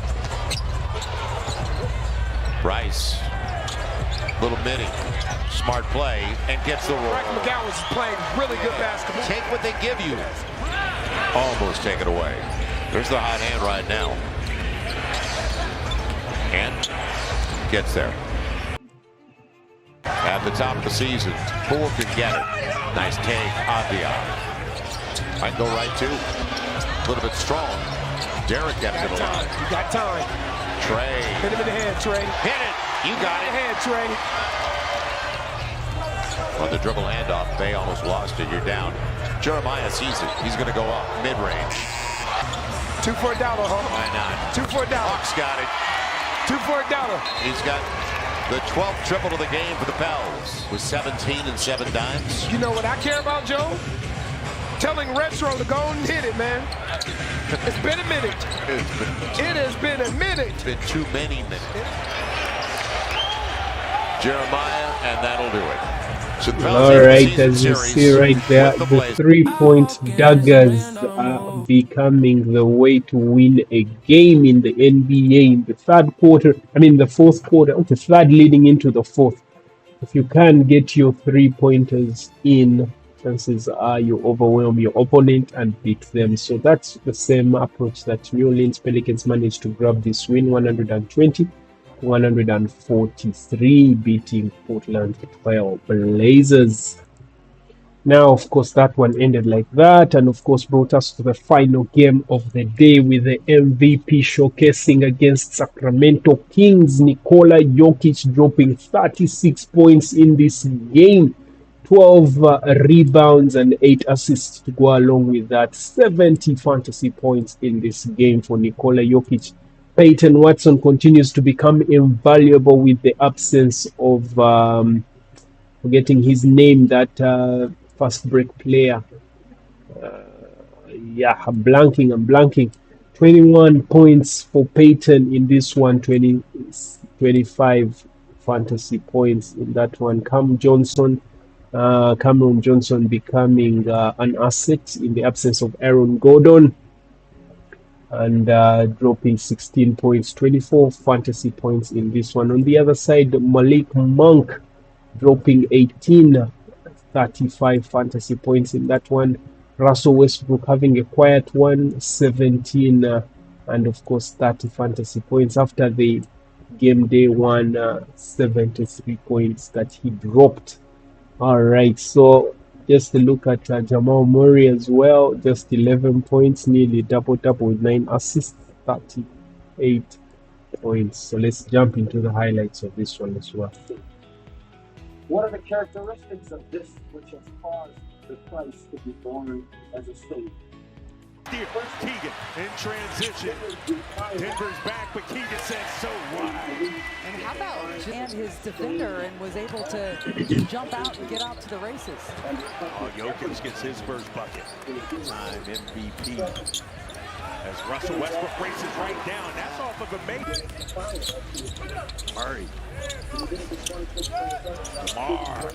Bryce, little mini, smart play, and gets the roll. Frank McGowan's playing really good basketball. Take what they give you. Almost take it away. There's the hot hand right now. And gets there. At the top of the season, Poole can get it. Nice take, Abdia. I can go right too. A little bit strong. Derek gets to the line. You got time. Trey. Hit him in the head, Trey. Hit it. You got it. Head, Trey. On the dribble handoff, they almost lost it. You're down. Jeremiah sees it. He's going to go up mid-range. 2 for $1, huh? Why not? 2 for $1. Hawks got it. 2 for $1. He's got the 12th triple of the game for the Pels with 17 and 7 dimes. You know what I care about, Joe? Telling Retro to go and hit it, man. It's been a minute. It has been a minute. It's been too many minutes. Jeremiah, and that'll do it. So all right, as you see right there, the 3-point daggers are becoming the way to win a game in the NBA in the third quarter. I mean, the fourth quarter, okay, third leading into the fourth. If you can get your 3-pointers in, chances are you overwhelm your opponent and beat them. So that's the same approach that New Orleans Pelicans managed to grab this win, 120-143, beating Portland Trail Blazers. Now, of course, that one ended like that, and of course brought us to the final game of the day with the MVP showcasing against Sacramento Kings. NIKOLA JOKIC dropping 36 points in this game, 12 rebounds and 8 assists to go along with that. 70 fantasy points in this game for NIKOLA JOKIC. Peyton Watson continues to become invaluable with the absence of forgetting his name, that fast break player. I'm blanking. 21 points for Peyton in this one, 25 fantasy points in that one. Cameron Johnson becoming an asset in the absence of Aaron Gordon, and dropping 16 points, 24 fantasy points in this one. On the other side, Malik Monk dropping 18, 35 fantasy points in that one. Russell Westbrook having a quiet one, 17 and of course 30 fantasy points after the game day one, 73 points that he dropped. All right, so just to look at Jamal Murray as well, just 11 points, nearly double with 9 assists, 38 points. So let's jump into the highlights of this one as well. What are the characteristics of this which has caused the price to be born as a state? Keegan in transition. Denver's back, but Keegan says so wide. And how about and his defender and was able to jump out and get out to the races. Oh, Jokić gets his first bucket. Time MVP. As Russell Westbrook races right down. That's off of a make. Murray. DeMar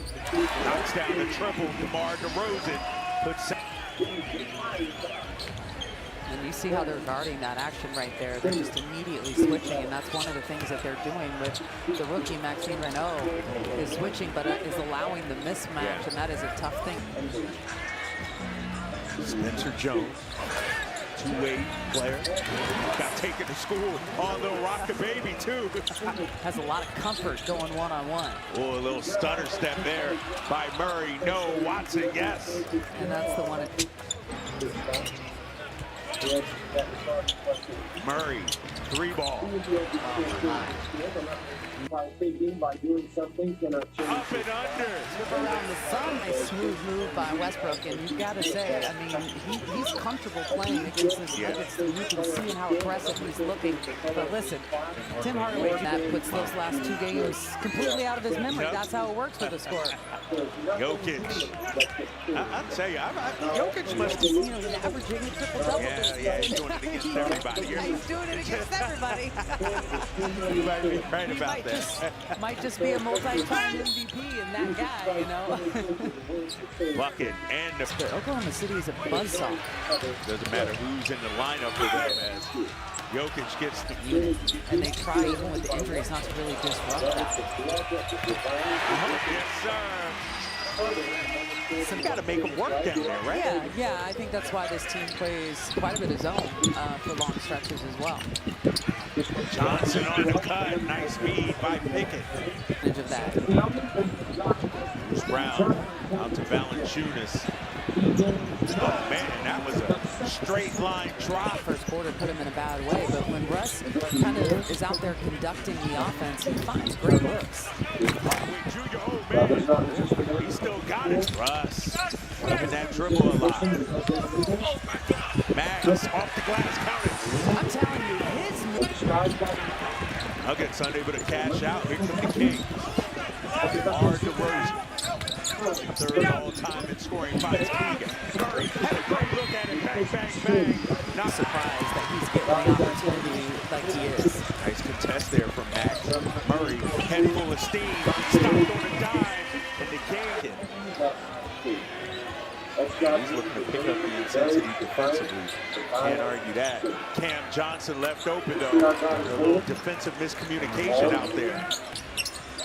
knocks down the triple. DeMar DeRozan puts. And you see how they're guarding that action right there. They're just immediately switching, and that's one of the things that they're doing with the rookie Maxime Renaud is switching, but is allowing the mismatch, and that is a tough thing. Spencer Jones, two-way player, got taken to school on the rock the baby too. Has a lot of comfort going one-on-one. Oh, a little stutter step there by Murray. No, Watson, yes. And that's the one. Murray, three ball. By thinking, by doing something, cannot change. Up and under. Around the sun, a smooth move by Westbrook, and you've got to say, I mean, he's comfortable playing against this Nuggets team. You can see how aggressive he's looking. But listen, Tim Hardaway, that puts those last two games completely out of his memory. That's how it works with a score. Jokić. I'll tell you, Jokić must be, he's averaging a triple-double. Yeah, he's doing it against everybody. He's doing it against everybody. You might be right about that. Might just be a multi-time MVP in that guy, you know. Bucket and the Oklahoma City is a buzzsaw. Doesn't matter who's in the lineup for them as Jokić gets the and they try even with the injuries not to really disrupt that. Yes, sir. You got to make them work down there, right? Yeah, I think that's why this team plays quite a bit of zone for long stretches as well. Johnson on the cut, nice feed by Pickett. Advantage of that. Bruce Brown out to Valanciunas. Oh man, that was a straight line drop. First quarter put him in a bad way, but when Russ kind of is out there conducting the offense, he finds great looks. Oh man, he still got it. Russ, keeping that dribble alive. Max off the glass, counted. I'm telling you, his Nuggets unable to cash out. Here come the Kings. DeMar DeRozan. Third all-time in scoring finds Keegan. Murray had a great look at it. Bang, bang, bang. Not surprised that he's getting the opportunity like he is. Nice contest there from Max. Murray, head full of steam. Stopped on a dime. And the game. He's looking to pick up the intensity defensively. Can't argue that. Cam Johnson left open, though. A little defensive miscommunication out there.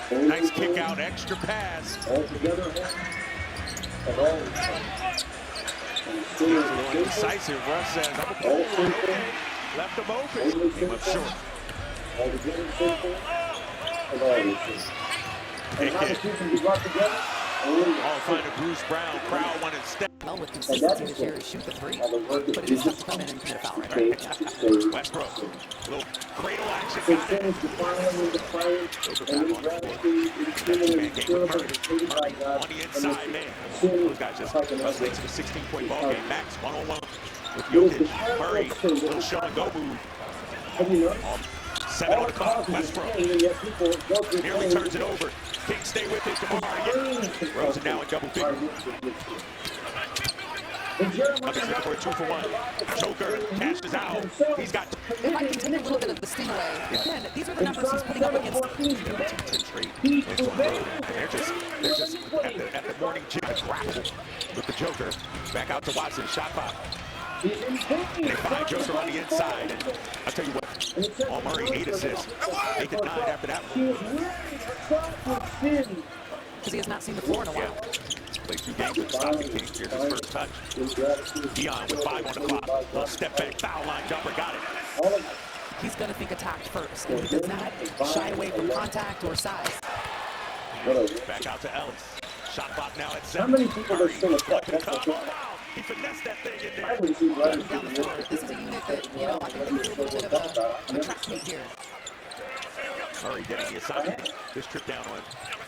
Nice kick out, extra pass. He's a little indecisive. Russ says, I'm a okay. Left him open. Came up short. Pickett. All finding Bruce Brown. Crowd wanted step. Well, with consistency this year, shoot the three. But it is tough to come in and commit a foul right there. Westbrook. Little cradle action. Got it. Murray on the inside, man. Those guys just late to the 16-point ball game. Max one-on-one with Jokić. Murray, little show and go move. 7 on the clock. Westbrook nearly turns it over. Kings stay with it. DeMar again. Rosen now in double figure. Nuggets looking for a 2-for-1. Joker cashes out. He's got. If I continue a little bit of the stingray, again, these are the numbers he's putting up against. They're just at the morning gym grapple with the Joker. Back out to Watson. Shot clock. They find Joker on the inside. And I'll tell you what, all Murray 8 assists. Make it 9 after that one. Because he has not seen the floor in a while. Played 2 games with the Stockton Kings. Here's his first touch. Dion with 5 on the clock. Little step back, foul line jumper, got it. He's going to think attack first, and he does not shy away from contact or size. Back out to Ellis. Shot clock now at 7. How many people are still attack? He finessed that thing in there. This is a unit that, you know, I think there's a little bit of a track meet here. Murray getting the assignment. This trip down on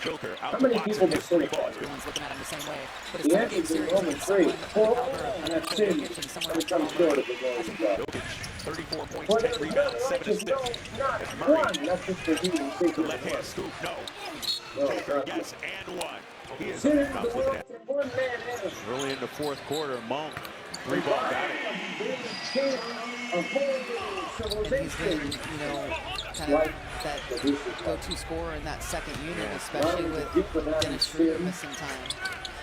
Joker. Out How many to people Watson. are still attack? Everyone's looking at him the same way. But The it's answer is only 3. 4, and that's 10. someone Every time short of the goal. Jokić, 33 24 points, 10 rebounds, 7 assists. Murray, the left-hand scoop, no. Joker, yes, and one. He is on the bounce with it. Early in the fourth quarter, Monk, 3-ball got it. And he's been, you know, kind of that go-to scorer in that second unit, especially with Dennis Schroeder missing time.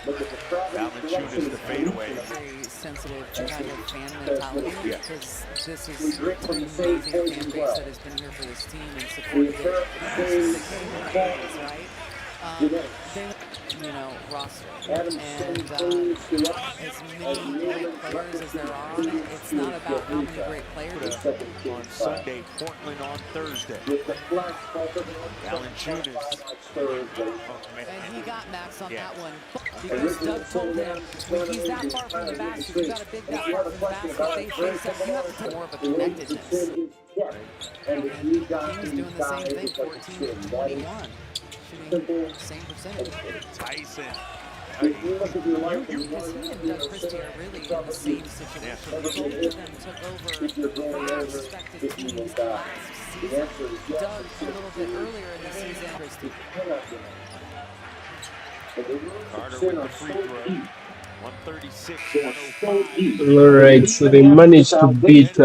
Valanciunas the fadeaway. Very sensitive kind of fan mentality, because this is an amazing fan base that has been here for this team and supported it, right? You know, roster. And as many great players as there are, it's not about how many great players. On Sunday, Portland on Thursday. Valanciunas. And he got Max on that one, because Doug told him, when he's that far from the basket, you got a big that far from the basket, they said you have to take more of a connectedness. And he's doing the same thing, 14 and 21. Shooting same percentage. Tyson. Because he and Doug Christie are really in the same situation. Both of them took over their respective teams last season. Doug a little bit earlier in the season. Christie. Carter with the free throw. 136, 105. All right, so they managed to beat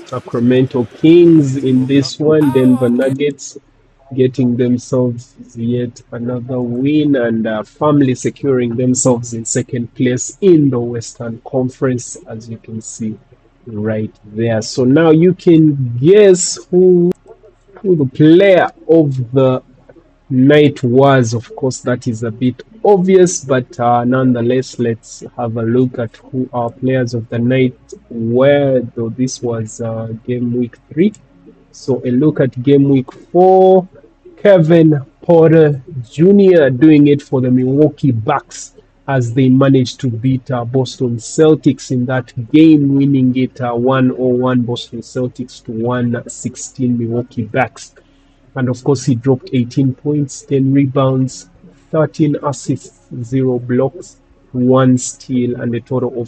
Sacramento Kings in this one. Denver Nuggets getting themselves yet another win and firmly securing themselves in second place in the Western Conference, as you can see right there. So now you can guess who the player of the night was. Of course, that is a bit obvious, but nonetheless, let's have a look at who our players of the night were, though this was game week 3. So a look at game week 4. Kevin Porter Jr. doing it for the Milwaukee Bucks as they managed to beat Boston Celtics in that game, winning it 101 Boston Celtics to 116 Milwaukee Bucks. And of course, he dropped 18 points, 10 rebounds, 13 assists, 0 blocks, 1 steal, and a total of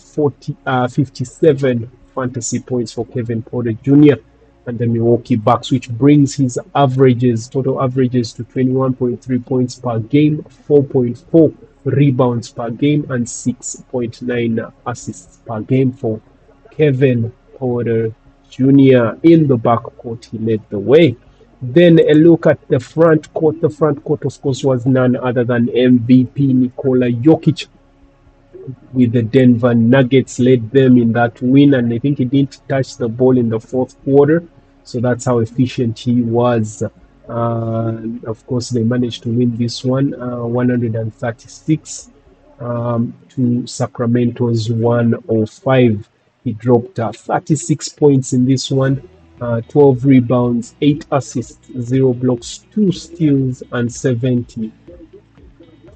57 fantasy points for Kevin Porter Jr. and the Milwaukee Bucks, which brings his total averages to 21.3 points per game, 4.4 rebounds per game, and 6.9 assists per game for Kevin Porter Jr. In the backcourt, he led the way. Then a look at the front court. The front court, of course, was none other than MVP NIKOLA JOKIC, with the Denver Nuggets, led them in that win, and I think he didn't touch the ball in the fourth quarter, so that's how efficient he was. Of course, they managed to win this one 136 to Sacramento's 105. He dropped 36 points in this one, 12 rebounds, 8 assists, 0 blocks, 2 steals, and 70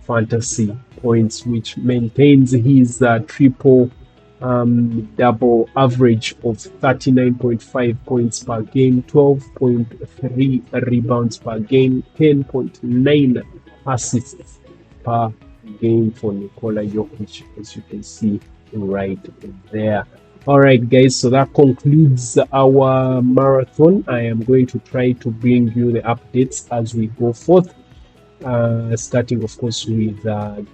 fantasy points, which maintains his triple double average of 39.5 points per game, 12.3 rebounds per game, 10.9 assists per game for NIKOLA JOKIC, as you can see right there. All right, guys, so that concludes our marathon. I am going to try to bring you the updates as we go forth, starting of course with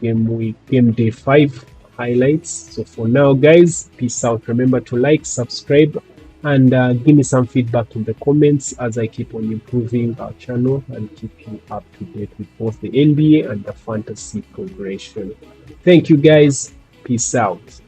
game day 5 highlights. So for now, guys, peace out. Remember to like, subscribe, and give me some feedback in the comments as I keep on improving our channel and keep you up to date with both the NBA and the fantasy progression. Thank you, guys. Peace out.